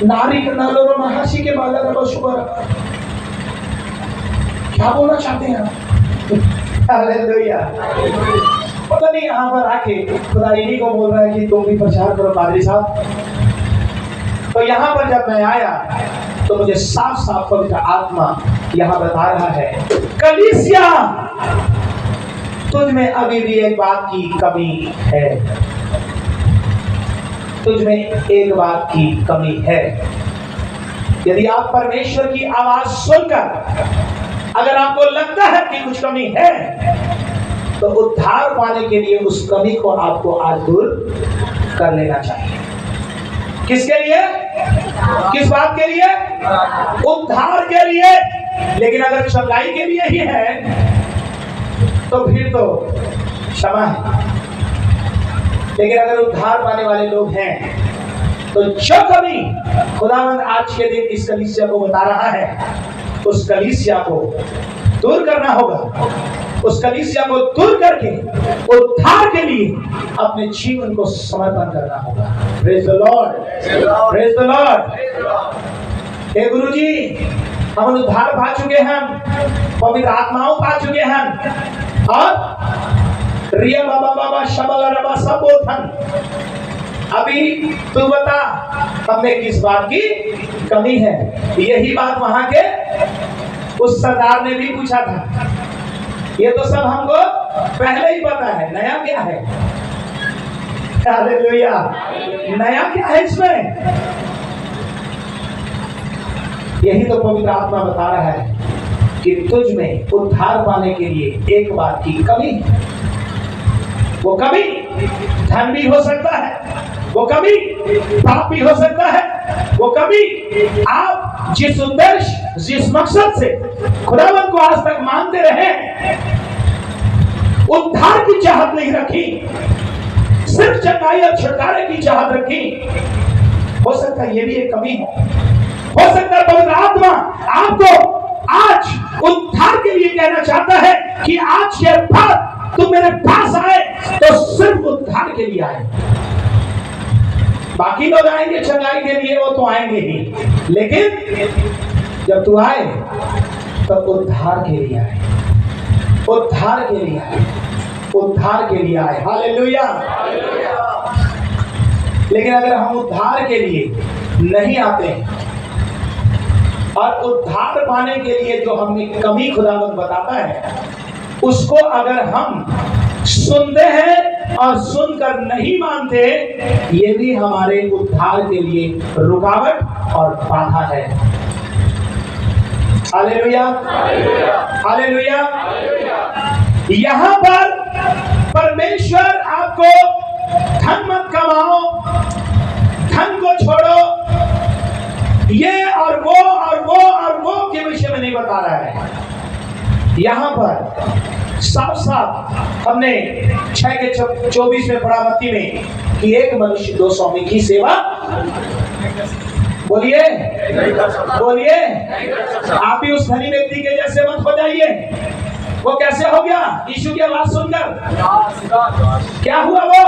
नारी के नालो महाशी के बाला रबा शुभर, क्या बोलना चाहते हैं आप? हालेलुया। पता नहीं यहाँ पर आके खुदा इन्हीं को बोल रहा है कि तुम भी प्रचार करो पादरी साहब। तो यहाँ पर जब मैं आया तो मुझे साफ साफ पवित्र आत्मा यहाँ बता रहा है, कलीसिया तुझ में अभी भी एक बात की कमी है। तुझ में एक बात की कमी है। यदि आप परमेश्वर की आवाज सुनकर अगर आपको लगता है कि कुछ कमी है, तो उद्धार पाने के लिए उस कमी को आपको आज दूर कर लेना चाहिए। किसके लिए? किस बात के लिए? उद्धार के लिए। लेकिन अगर चंगाई के लिए ही है तो फिर तो क्षमा है। लेकिन अगर उद्धार पाने वाले लोग हैं तो जो कमी खुदावंद आज के दिन इस कलीसिया को बता रहा है, उस कलीसिया को दूर करना होगा। उस कलीसिया को दूर करके उद्धार के लिए अपने जीवन को समर्पण करना होगा। Praise the Lord, praise the Lord. हे गुरुजी, हम उद्धार पा चुके हैं, पवित्र आत्माओं पा चुके हैं, और रिया बाबा बाबा शबला रबा सब बोथन। अभी तू बता हमें किस बात की कमी है। यही बात वहां के उस सरदार ने भी पूछा था। ये तो सब हमको पहले ही पता है, नया क्या है? हालेलुया, नया क्या है इसमें? यही तो पवित्र आत्मा बता रहा है कि तुझ में उद्धार पाने के लिए एक बात की कमी। वो कमी धन भी हो सकता है, वो कभी पाप भी हो सकता है, वो कभी आप जिस उद्देश्य जिस मकसद से खुदावंद को आज तक मानते रहे, उद्धार की चाहत नहीं रखी, सिर्फ चंगाई और छुटकारे की चाहत रखी, हो सकता है ये भी एक कमी है। हो सकता है पवित्र आत्मा आपको आज उद्धार के लिए कहना चाहता है कि आज के बाद तुम मेरे पास आए तो सिर्फ उद्धार के लिए आए। बाकी लोग आएंगे चंगाई के लिए, वो तो आएंगे ही, लेकिन जब तू आए तो उद्धार के लिए आए, उद्धार के लिए आए, उद्धार के लिए आए। हालेलुया। लेकिन अगर हम उद्धार के लिए नहीं आते और उद्धार पाने के लिए जो हमें कमी खुदावंद बताता है, उसको अगर हम सुनते हैं और सुनकर नहीं मानते, ये भी हमारे उद्धार के लिए रुकावट और बाधा है। Hallelujah, hallelujah. यहाँ पर परमेश्वर आपको धन मत कमाओ, धन को छोड़ो, ये और वो और वो और वो के विषय में नहीं बता रहा है। यहाँ पर साफ साफ हमने 6:24 में पढ़ा मत्ती में कि एक मनुष्य 2 स्वामी की सेवा, बोलिए बोलिए, आप भी उस धनी व्यक्ति के जैसे मत हो जाइए। वो कैसे हो गया? यीशु की आवाज सुनकर क्या हुआ? वो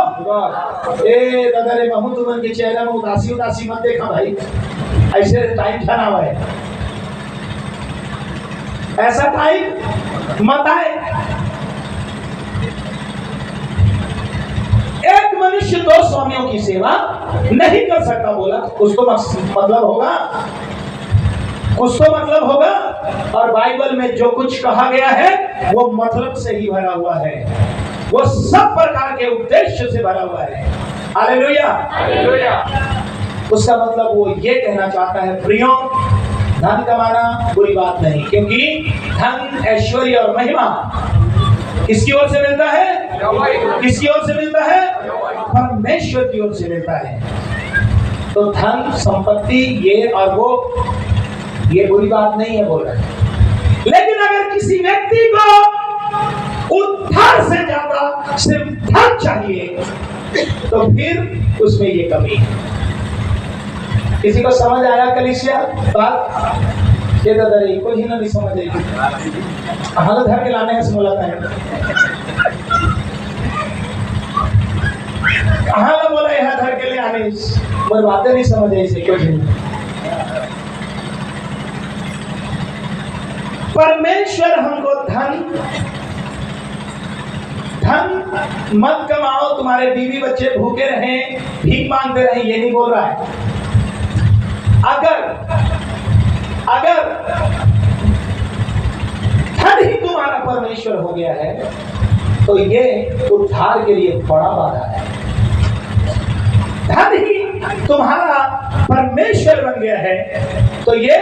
ए दादा रे महमूद, तुम के चेहरे में उदासी उदासी मत देखा भाई, ऐसे टाइम था ना भाई, ऐसा टाइम मत आए। एक मनुष्य 2 स्वामियों की सेवा नहीं कर सकता बोला, कुछ तो मतलब होगा, कुछ तो मतलब होगा। और बाइबल में जो कुछ कहा गया है वो मतलब से ही भरा हुआ है, वो सब प्रकार के उद्देश्य से भरा हुआ है। Hallelujah, hallelujah. उसका मतलब वो ये कहना चाहता है, प्रियो, धन कमाना बुरी बात नहीं, क्योंकि धन, ऐश्वर्य और महिमा किसकी ओर से मिलता है? किसकी ओर से मिलता है? परमेश्वर की ओर से मिलता है। तो धन, संपत्ति, ये और वो, ये बुरी बात नहीं है बोल रहे हैं। लेकिन अगर किसी व्यक्ति को उद्धार से ज्यादा सिर्फ धन चाहिए, तो फिर उसमें ये कमी है। किसी को समझ आया कलीसिया बात? ये दादा रे कोई ही नहीं समझ आई, हालत घर के लाने से मुलाकात है, कहाँ बोला यहाँ घर के लिए आने, मेरी बातें नहीं समझ आई से कुछ नहीं। परमेश्वर हमको धन मत कमाओ, तुम्हारे बीवी बच्चे भूखे रहें, भीख मांगते रहें, ये नहीं बोल रहा है। अगर धन ही तुम्हारा परमेश्वर हो गया है, तो ये उद्धार के लिए बड़ा बाधा है। धन ही तुम्हारा परमेश्वर बन गया है, तो ये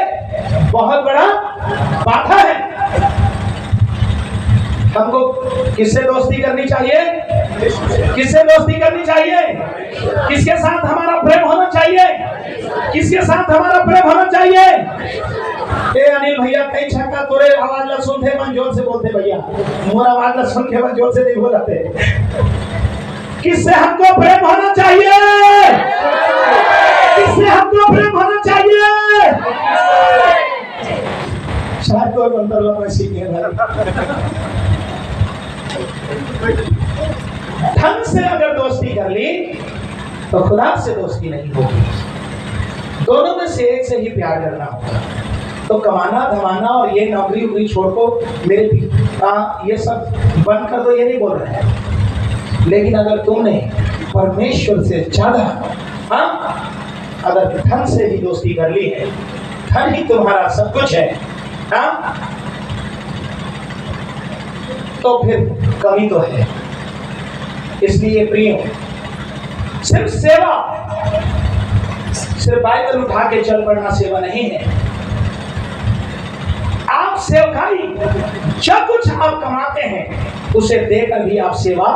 बहुत बड़ा बाधा है। हमको किससे दोस्ती करनी चाहिए? किससे दोस्ती करनी चाहिए? किसके साथ हमारा प्रेम होना चाहिए? किसके साथ हमारा प्रेम होना चाहिए? ए अनिल भैया कई छक्का तोरे आवाज ला सुनते मन जोर से बोलते भैया, मोर आवाज ला सुन के मन जोर से नहीं बोलते। किससे हमको प्रेम होना चाहिए? किससे हमको प्रेम होना चाहिए? शायद कोई बंदर में सीखे ढंग से अगर दोस्ती कर ली तो खुदा से दोस्ती नहीं होगी। दोनों में से एक से ही प्यार करना होगा। तो कमाना धमाना और ये नौकरी उकरी छोड़ को मेरे ये सब बंद कर दो, ये नहीं बोल रहे हैं। लेकिन अगर तुमने परमेश्वर से ज्यादा अगर धन से ही दोस्ती कर ली है, धन ही तुम्हारा सब कुछ है, तो फिर कमी तो है। इसलिए प्रिय, सिर्फ सेवा, सिर्फ बाइबल उठा के चल पड़ना सेवा नहीं है। आप सेवकाई जो कुछ आप कमाते हैं उसे देकर भी आप सेवा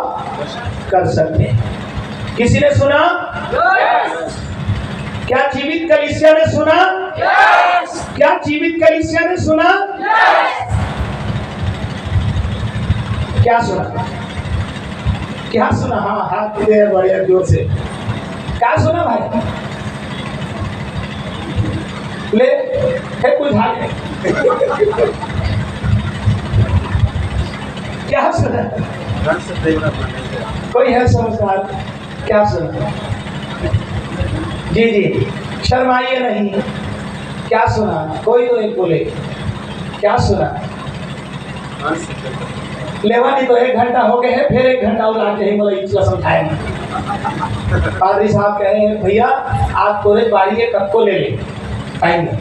कर सकते हैं। किसी ने सुना? क्या जीवित कलीसिया ने सुना? क्या जीवित कलीसिया ने सुना? क्या सुना? क्या सुना? हाँ हाथ दे बड़े जोर से। क्या सुना भाई? ले कुछ हाथ क्या सुना? कोई है समझदार? क्या सुना? जी जी, शर्माइए नहीं। क्या सुना? कोई तो एक बोले। क्या सुना? लेवानी तो 1 घंटा हो गए है, फिर 1 घंटा उला के ही मतलब इसका समझाएंगे। पादरी साहब कह रहे हैं भैया आज तोरे बाड़ी है, कब को ले ले आएंगे।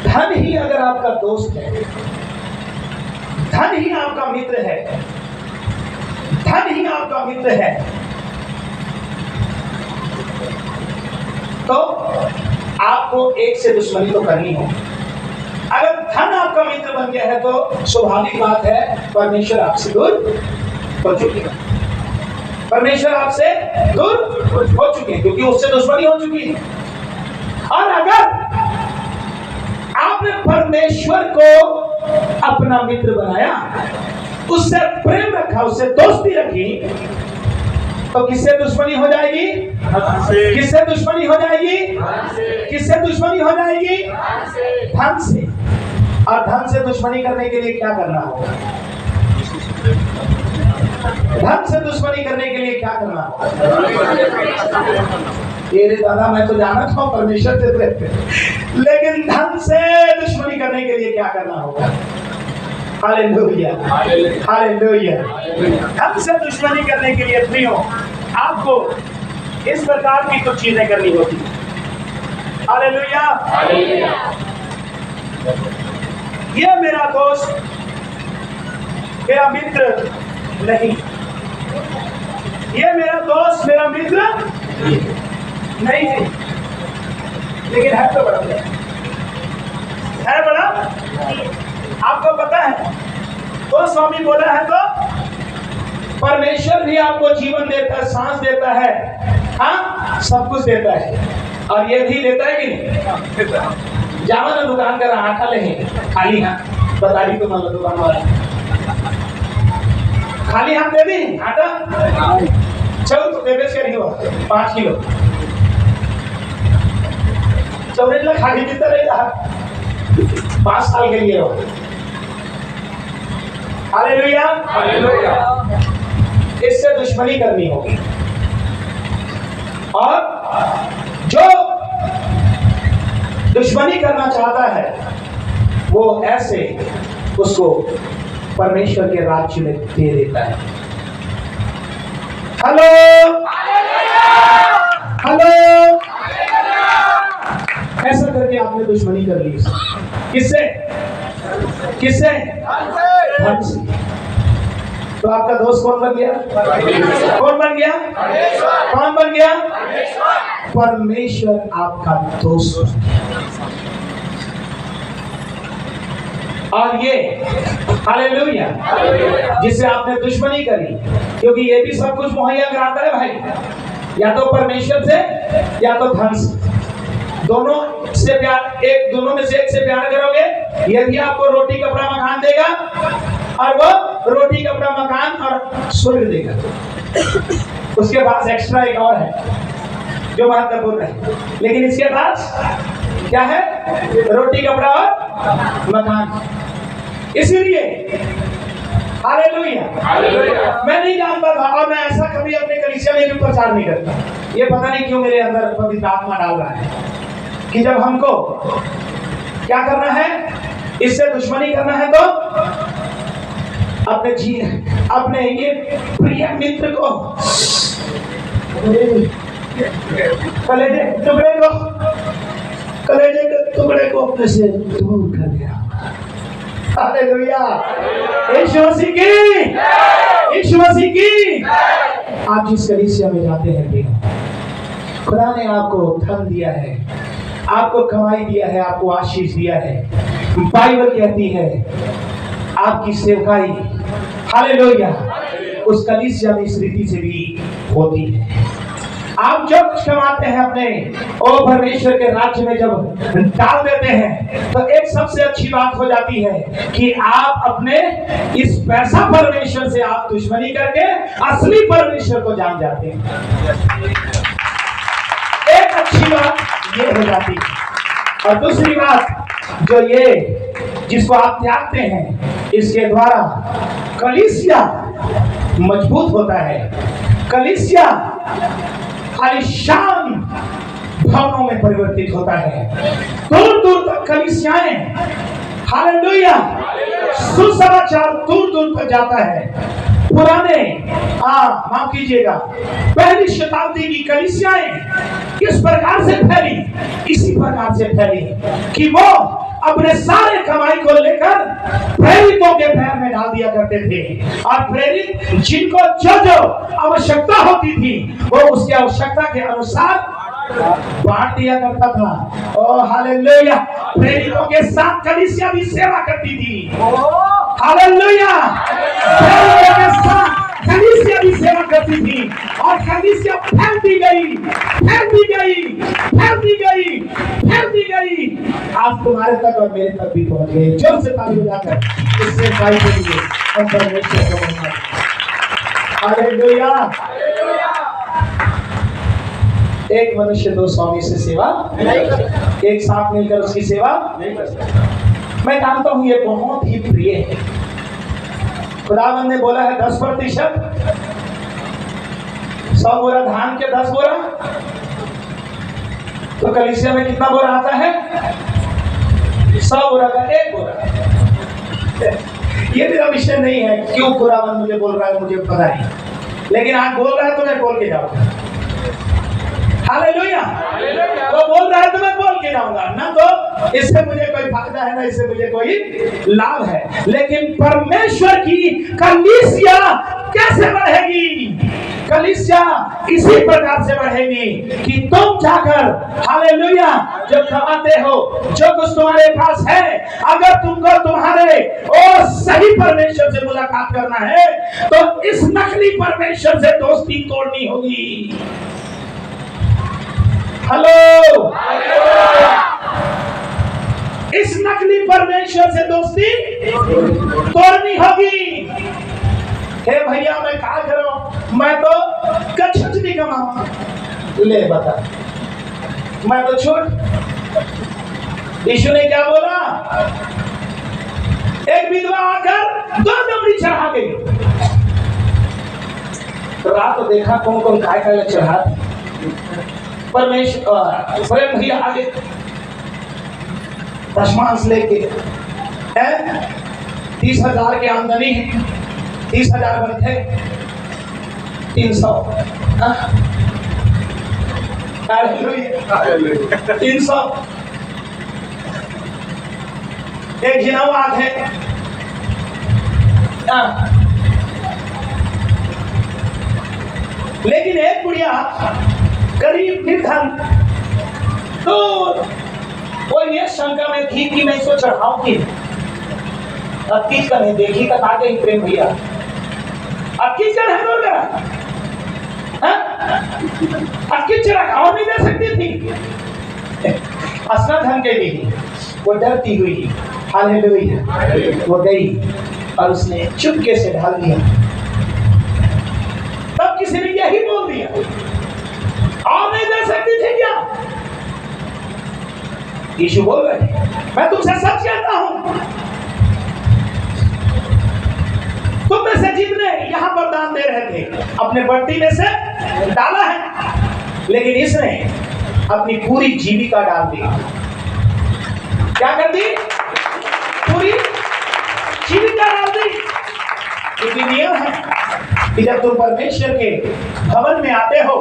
धन ही अगर आपका दोस्त है, धन ही आपका मित्र है, धन ही आपका मित्र है, तो आपको एक से दुश्मनी तो करनी हो। अगर धन आपका मित्र बन गया है तो स्वाभाविक बात है परमेश्वर आपसे दूर हो चुके, परमेश्वर आपसे दूर हो चुके क्योंकि उससे दुश्मनी हो चुकी है। और अगर आपने परमेश्वर को अपना मित्र बनाया, उससे प्रेम रखा, उससे दोस्ती रखी, तो किससे दुश्मनी हो जाएगी? किससे दुश्मनी हो जाएगी? किससे दुश्मनी हो जाएगी? धन से। और धन से दुश्मनी करने के लिए क्या करना होगा? धन से दुश्मनी करने के लिए क्या करना होगा? ये रे दादा मैं तो जाना था परमेश्वर से प्रेम, लेकिन धन से दुश्मनी करने के लिए क्या करना होगा? Hallelujah, hallelujah. धन से दुश्मनी करने के लिए प्रियो आपको इस प्रकार की कुछ चीजें करनी होती। Hallelujah, hallelujah. ये मेरा दोस्त, मेरा मित्र नहीं, ये मेरा दोस्त मेरा मित्र नहीं है, लेकिन है तो बड़ा, है बड़ा। आपको पता है तो स्वामी बोला है तो परमेश्वर भी आपको जीवन देता है, सांस देता है, हाँ सब कुछ देता है, और ये भी देता है कि नहीं? जावा ना दुकान कर आटा ले खाली हाथ, बता दी तुम्हारा दुकान वाला खाली हाथ दे दी आटा, चल तो दे बेच कर 5 किलो चौरेज ला खाली देता रहेगा 5 साल के लिए। Hallelujah, hallelujah. इससे दुश्मनी करनी होगी, और जो दुश्मनी करना चाहता है वो ऐसे उसको परमेश्वर के राज्य में दे देता है। Hello, hello. ऐसा करके आपने दुश्मनी कर ली। किससे? किससे? धन से। तो आपका दोस्त कौन बन गया? कौन बन गया? कौन बन गया? परमेश्वर आपका दोस्त। और ये हालेलुया, जिससे आपने दुश्मनी करी, क्योंकि ये भी सब कुछ मुहैया कराता है भाई, या तो परमेश्वर से या तो धन से। दोनों से प्यार, दोनों में से एक से प्यार करोगे, यदि आपको रोटी कपड़ा मकान देगा, और वो रोटी कपड़ा मकान और स्वर्ग देगा। उसके पास एक्स्ट्रा एक और है जो महत्वपूर्ण है, लेकिन इसके पास क्या है? रोटी कपड़ा और मकान। इसीलिए हालेलुया, मैं नहीं जानता था, और मैं ऐसा कभी अपने कलीसिया में भी प्रचार नहीं करता। ये पता नहीं क्यों मेरे अंदर पवित्र आत्मा डाल रहा है कि जब हमको क्या करना है, इससे दुश्मनी करना है, तो अपने ये प्रिय मित्र को, कलेजे के टुकड़े को अपने से दूर कर दिया। हालेलुया, यीशु मसीह की, यीशु मसीह की। आप जिस कलीसिया में जाते हैं, खुदा ने आपको धन दिया है, आपको कमाई दिया है, आपको आशीष दिया है। बाइबल कहती है आपकी सेवकाई, हालेलुया, उस कलीसिया में इस रीति से भी होती है। आप जब कुछ कमाते हैं अपने ओ परमेश्वर के राज्य में जब डाल देते हैं, तो एक सबसे अच्छी बात हो जाती है कि आप अपने इस पैसा परमेश्वर से आप दुश्मनी करके असली परमेश्वर को जान जाते हैं। एक अच्छी बात ये हो जाती है। और दूसरी बात जो ये जिसको आप त्यागते हैं, इसके द्वारा कलीसिया मजबूत होता है। कलीसिया आलीशान भवनों में परिवर्तित होता है। दूर दूर तक कलीसियाएं, हालेलुया, सुसमाचार दूर दूर तक जाता है। पुराने माफ कीजिएगा, पहली शताब्दी की कलीसियाएं किस प्रकार से फैली? इसी प्रकार से फैली कि वो अपने सारे कमाई को लेकर प्रेरितों के पैर में डाल दिया करते थे, और प्रेरित जिनको जो जो आवश्यकता होती थी, वो उसकी आवश्यकता के अनुसार बांट दिया करता था। ओ हालेलुया, प्रेरितों के साथ कलीसिया भी सेवा करती थी। हालेलुया, प्रेरितों के साथ कलीसिया भी सेवा करती थी, और कलीसिया फैलती गई, फैलती गई, फैलती गई, फैलती गई, आज तुम्हारे तक और मेरे तक भी पहुंच गए। जोर से ताली बजाकर इससे भाई के लिए हम परमेश्वर को धन्यवाद। हालेलुया। एक मनुष्य दो स्वामी से सेवा नहीं कर सकता, एक साथ मिलकर उसकी सेवा नहीं कर सकता। मैं जानता हूं ये बहुत ही प्रिय है। खुदावंद ने बोला है 10%, 100 बोरा धान के 10 बोरा, तो कलीसिया में कितना बोरा आता है? 100 बोरा का 1 बोरा। ये मेरा विषय नहीं है क्यों खुदावंद मुझे बोल रहा है, मुझे पता नहीं, लेकिन आज बोल रहा है तो मैं बोल के जाऊंगा। हालेलुया, वो बोल रहा है तो मैं बोल के जाऊंगा। ना तो इससे मुझे कोई फायदा है, ना इससे मुझे कोई लाभ है, लेकिन परमेश्वर की कलीसिया कैसे बढ़ेगी? कलीसिया इसी प्रकार से बढ़ेगी कि तुम जाकर, हालेलुया, जब कमाते हो, जो कुछ तुम्हारे पास है, अगर तुमको तुम्हारे और सही परमेश्वर से मुलाकात करना है, तो इस नकली परमेश्वर से दोस्ती तोड़नी होगी। हेलो, इस नकली परमेश्वर से दोस्ती तोड़नी होगी। हे भैया, मैं क्या करूं? मैं तो कछ नहीं कमाऊं। ले बता, मैं तो छोड़। यीशु ने क्या बोला? एक विधवा आकर 2 दमड़ी चढ़ा गई। रात तो देखा कौन कौन काय चढ़ा। परमेश्वर प्रेम भैया आगे दशमांश लेके 30,000 की आमदनी है, 30,000 बनते 300, 300 एक जिनावा है, लेकिन एक बुढ़िया गरीब निर्धन, तो वो ये शंका में थी कि मैं इसको चढ़ाऊं कि अब किस का नहीं देखी का आगे ही प्रेम भैया, अब किस का नहीं बोल रहा, अब किस चढ़ा और नहीं दे सकती थी। असना धन के लिए वो डरती हुई हालेलुया वो गई और उसने चुपके से ढाल दिया। तब किसी ने यही बोल दिया, और नहीं दे सकती थी क्या? यीशु बोल रहे, मैं तुमसे सच कहता हूं, तुम में से जितने यहां पर दान दे रहे थे अपने बढ़ती में से डाला है, लेकिन इसने अपनी पूरी जीविका डाल दी। क्या कर दी? पूरी जीविका डाल दी। क्योंकि नियम है कि जब तुम परमेश्वर के भवन में आते हो,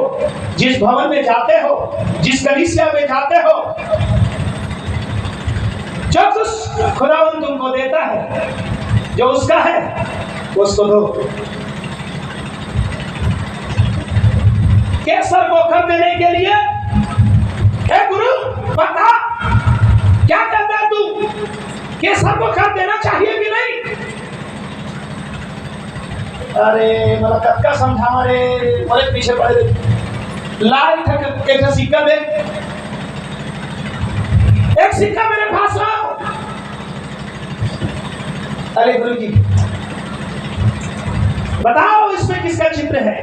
जिस भवन में जाते हो, जिस कलीसिया में जाते हो, जो कुछ खुदावंद तुमको देता है, जो उसका है उसको दो। केसर को कर देने के लिए, हे गुरु बता क्या कहता है तू, केसर को कर देना चाहिए कि नहीं? अरे मतलब कत्का समझा रे, बड़े पीछे पड़े, लाल एक सिक्का दे, एक सिक्का मेरे पास लाओ। अरे गुरु जी बताओ इसमें किसका चित्र है?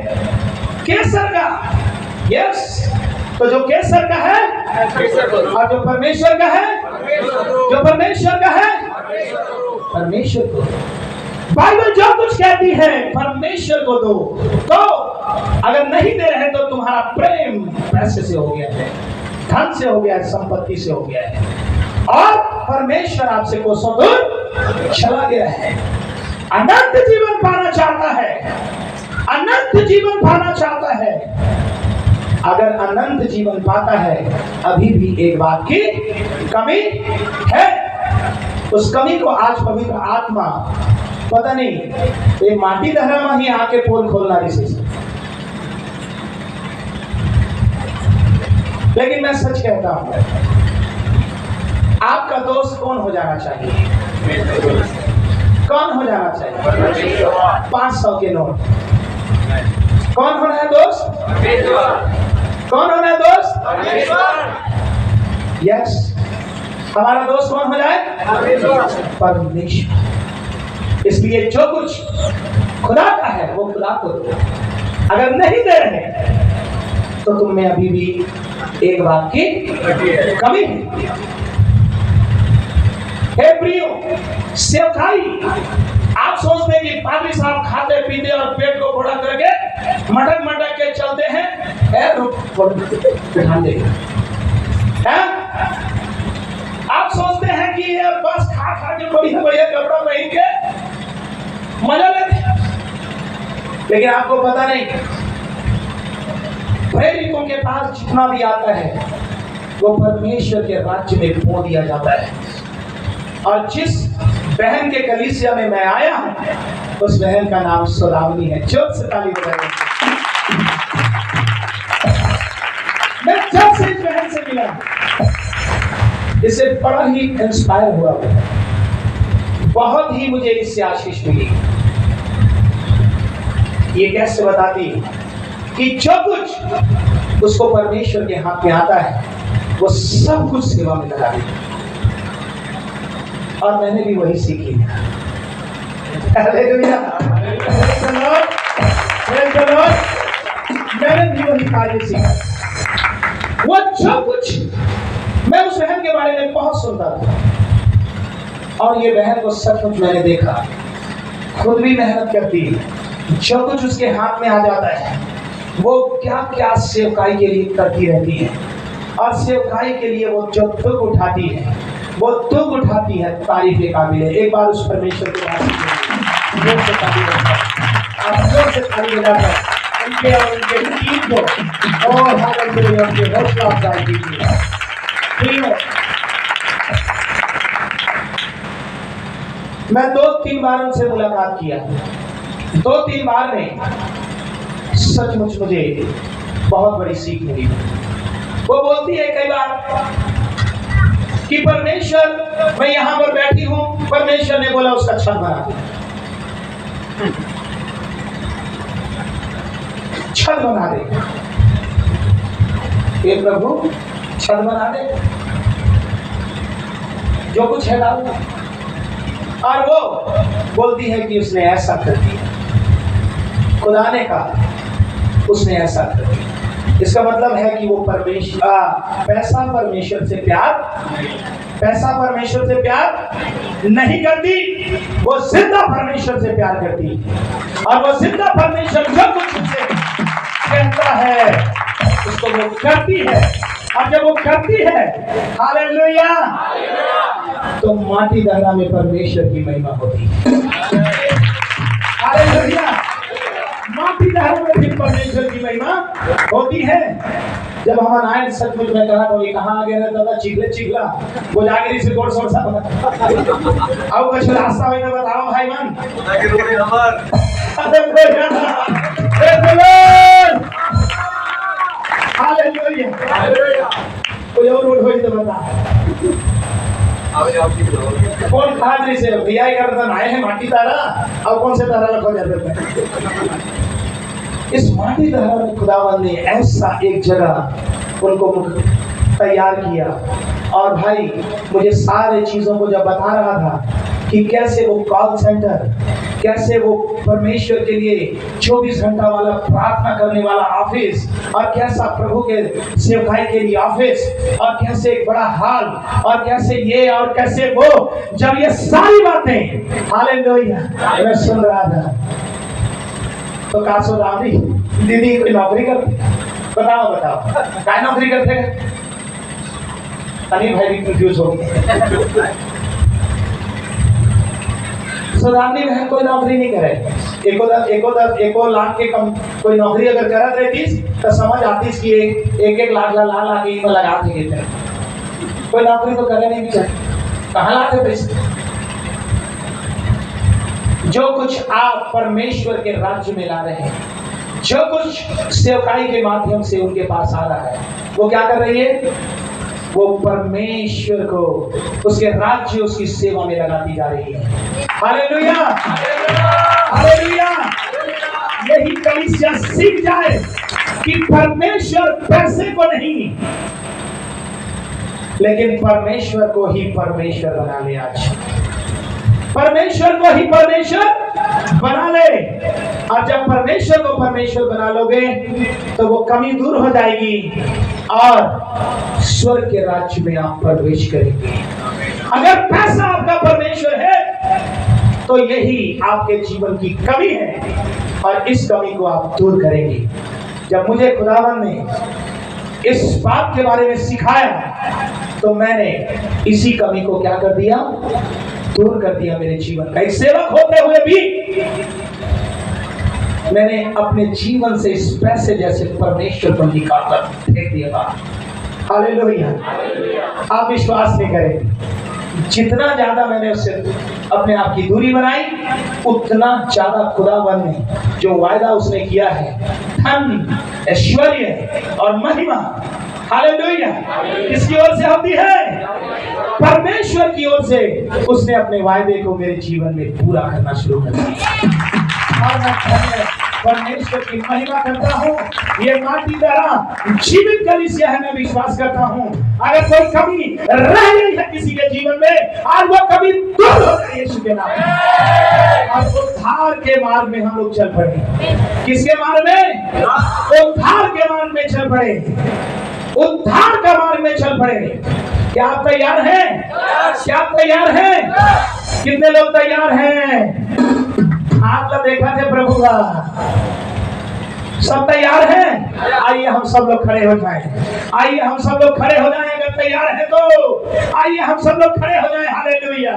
केसर का। यस, तो जो केसर का है और जो परमेश्वर का है, जो परमेश्वर का है परमेश्वर को। बाइबल जो कुछ कहती है परमेश्वर को दो। तो अगर नहीं दे रहे तो तुम्हारा प्रेम पैसे से हो गया है, धन से हो गया है, संपत्ति से हो गया है, और परमेश्वर आपसे कोसों दूर चला गया है। अनंत जीवन पाना चाहता है, अनंत जीवन पाना चाहता है। अगर अनंत जीवन पाता है, अभी भी एक बात की कमी है। उस कमी को आज पवित्र आत्मा पता नहीं ये माटी दहरा में ही आके पोल खोलना इसे। लेकिन मैं सच कहता हूं, आपका दोस्त कौन हो जाना चाहिए? कौन हो जाना चाहिए? 500 के नोट। कौन होना है दोस्त? कौन होना है दोस्त? यस, हमारा दोस्त कौन हो जाए? परमेश्वर। इसलिए जो कुछ खुदा का है वो खुदा को दो। अगर नहीं दे रहे तो तुम में अभी भी एक बात की कमी है। हे प्रियो, सेवकाई आप सोचते हैं कि पादरी साहब खाते पीते और पेट को बड़ा करके मटक मटक के चलते हैं, आप सोचते हैं कि ये बस खा खा के बढ़िया बढ़िया कपड़ा पहन के मजा लेते हैं। लेकिन आपको पता नहीं, प्रेरितों के पास जितना भी आता है वो परमेश्वर के राज्य में खो दिया जाता है। और जिस बहन के कलीसिया में मैं आया हूं उस बहन का नाम सुदावनी है। जोर से ताली बजाइए। मैं जब से इस बहन से मिला इससे बड़ा ही इंस्पायर हुआ, बहुत ही मुझे इससे आशीष मिली। ये कैसे बताती कि जो कुछ उसको परमेश्वर के हाथ में आता है वो सब कुछ सेवा में लगा देती। और मैंने भी वही सीखी। मैंने भी वही कार्य सीखा। वो जो कुछ मैं उस बहन के बारे में बहुत सुनता था, और ये बहन को सचमुच मैंने देखा, खुद भी मेहनत करती है। जो कुछ उसके हाथ में आ जाता है वो क्या क्या सेवकाई के लिए करती रहती है, और सेवकाई के लिए वो जो दुख उठाती है वो दुख उठाती है, तारीफ के काबिल है। एक बार उस परमेश्वर के पास जोर से ताली बजाकर, आप जोर से ताली बजाकर उनके और उनके टीम को और हालेलुया उनके हौसला अफजाई कीजिए। मैं 2-3 बार उनसे मुलाकात किया, 2-3 बार में सचमुच मुझे बहुत बड़ी सीख मिली। वो बोलती है कई बार कि परमेश्वर, मैं यहां पर बैठी हूं, परमेश्वर ने बोला उसका छत बना दे, छत बना दे। ये प्रभु छत बना दे, जो कुछ है डाल दे। और वो बोलती है कि उसने ऐसा कर दिया, खुदा ने कहा उसने ऐसा कर दिया। इसका मतलब है कि वो पैसा परमेश्वर से प्यार नहीं करती, वो जिंदा परमेश्वर से प्यार करती। और वो जिंदा परमेश्वर जो कुछ उसे कहता है उसको वो करती है। और जब वो करती है, हालेलुया, तो माटी दहरा में परमेश्वर की महिमा होती है। हालेलुया, माटी दहरा में भी परमेश्वर की महिमा होती है। जब हम आए सचमुच में कहा तो ये कहाँ आ गया रहता था, चिखला वो जागिरी से गोड़ सोड़ सा अब कुछ रास्ता हुई तो बताओ भाई मन। कोई और रोड हो तो बता। कौन खादरी से भैया करता आए हैं माटी तारा, अब कौन से तारा रखो जाते थे। इस माटी तारा में खुदावंद ने ऐसा एक जगह उनको तैयार किया। और भाई मुझे सारे चीजों को जब बता रहा था कि कैसे वो कॉल सेंटर, कैसे वो परमेश्वर के लिए 24 घंटा वाला प्रार्थना करने वाला ऑफिस, और कैसा प्रभु के सेवकाई के लिए ऑफिस, और कैसे एक बड़ा हॉल, और कैसे ये और कैसे वो, जब ये सारी बातें हालेलुया मैं सुन रहा था तो कासो दादी दीदी कोई नौकरी करती, बताओ क्या नौकरी करते हैं? अनिल भाई भी कंफ्यूज हो गए। सुधारनी बहन कोई नौकरी नहीं करे, एको लाख के कम कोई नौकरी अगर करत रहती तो समझ आती कि एक लाख के लगा थे। कोई नौकरी तो करे नहीं भी, कहाँ लाते पैसे? जो कुछ आप परमेश्वर के राज्य में ला रहे हैं, जो कुछ सेवकाई के माध्यम से उनके पास आ रहा है, वो क्या कर रही है? वो परमेश्वर को उसके राज्य, उसकी सेवा में लगाती जा रही है। Hallelujah, hallelujah. यही कलीसिया सीख जाए कि परमेश्वर पैसे को नहीं, लेकिन परमेश्वर को ही परमेश्वर बना ले। आज परमेश्वर को ही परमेश्वर बना ले। और जब परमेश्वर को परमेश्वर बना लोगे तो वो कमी दूर हो जाएगी और स्वर्ग के राज्य में आप प्रवेश करेंगे। अगर पैसा आपका परमेश्वर है तो यही आपके जीवन की कमी है और इस कमी को आप दूर करेंगे। जब मुझे खुदावन ने इस बात के बारे में सिखाया तो मैंने इसी कमी को क्या कर दिया? दूर कर दिया मेरे जीवन का। एक सेवक होते हुए भी मैंने अपने जीवन से इस पैसे जैसे परमेश्वर को निकाल कर फेंक दिया। हालेलुया। आप विश्वास नहीं करें, जितना ज्यादा मैंने उससे अपने आप की दूरी बनाई उतना ज्यादा खुदावन ने जो वायदा उसने किया है, धन, ऐश्वर्य और महिमा, हालेलुया, किसकी ओर से होती है? परमेश्वर की ओर से। उसने अपने वायदे को मेरे जीवन में पूरा करना शुरू कर दिया और मैं परमेश्वर की महिमा करता हूँ। ये माटी द्वारा जीवित कलीसिया है, मैं विश्वास करता हूँ। अगर कोई कमी रह गई है किसी के जीवन में, आज वो कमी दूर हो जाए यीशु के नाम में। और उद्धार के मार्ग में हम लोग चल पड़े। किसके मार्ग में? उद्धार के मार्ग में चल पड़े। उद्धार का मार्ग में चल पड़े। क्या आप तैयार हैं? क्या आप तैयार हैं? कितने लोग तैयार हैं? आप लोग देखा थे प्रभु का, सब तैयार हैं? आइए हम सब लोग खड़े हो जाएं। आइए हम सब लोग खड़े हो जाएं। अगर तैयार हैं तो आइए हम सब लोग खड़े हो जाएं। हालेलुया।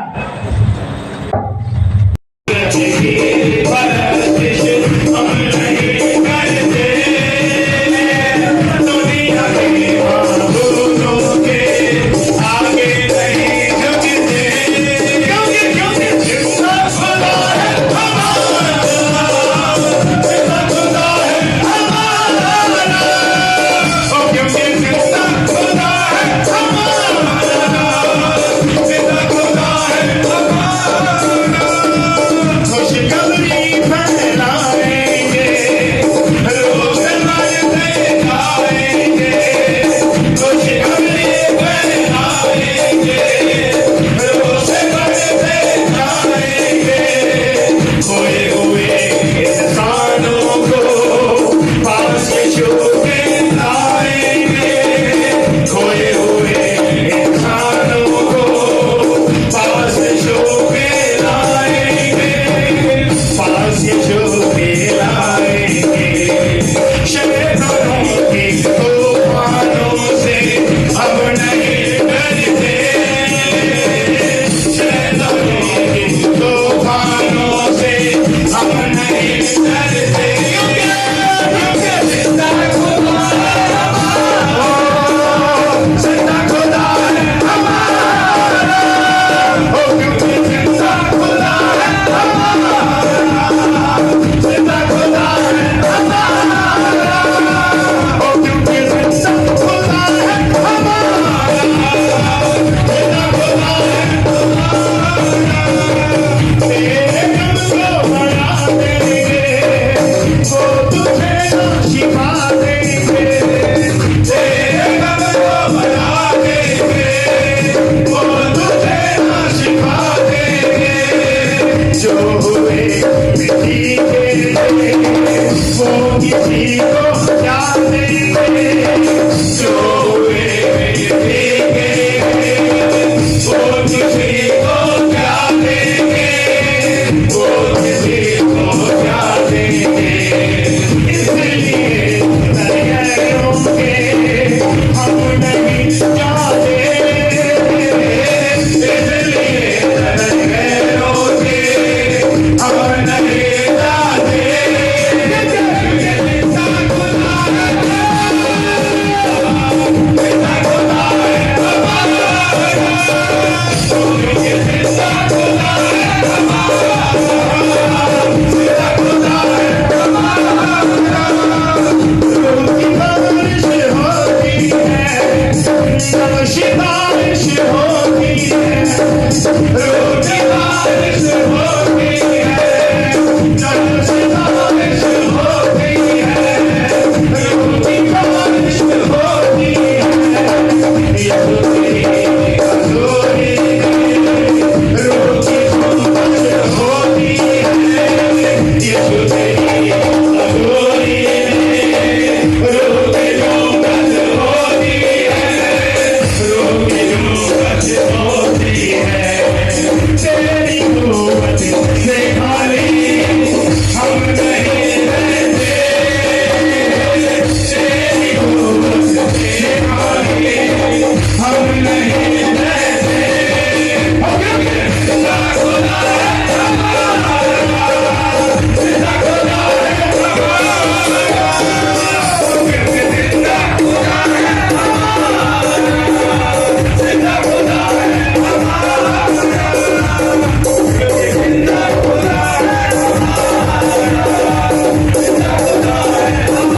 किसी को क्या देंगे जो मेरे देंगे, वो किसी को क्या देंगे, वो किसी को क्या देंगे। इसलिए नजरों के हम नहीं जाते, इसलिए नजरों के हम नहीं जाते। बारिश होती है, रोज बारिश होती है, जब से बारिश होती है, रोज बारिश होती है। यीशु तेरी हजूरी में रोज बारिश होती है, यीशु तेरी हजूरी में रोज बारिश होती है। तेरी कुव्वत से खाली हम नहीं रहते, तेरी कुव्वत से खाली हम नहीं रहते। जिंदा खुदा है हमारा, जिंदा खुदा है हमारा, जिंदा खुदा है हमारा, जिंदा खुदा है हमारा, जिंदा खुदा है हमारा, जिंदा खुदा है हमारा।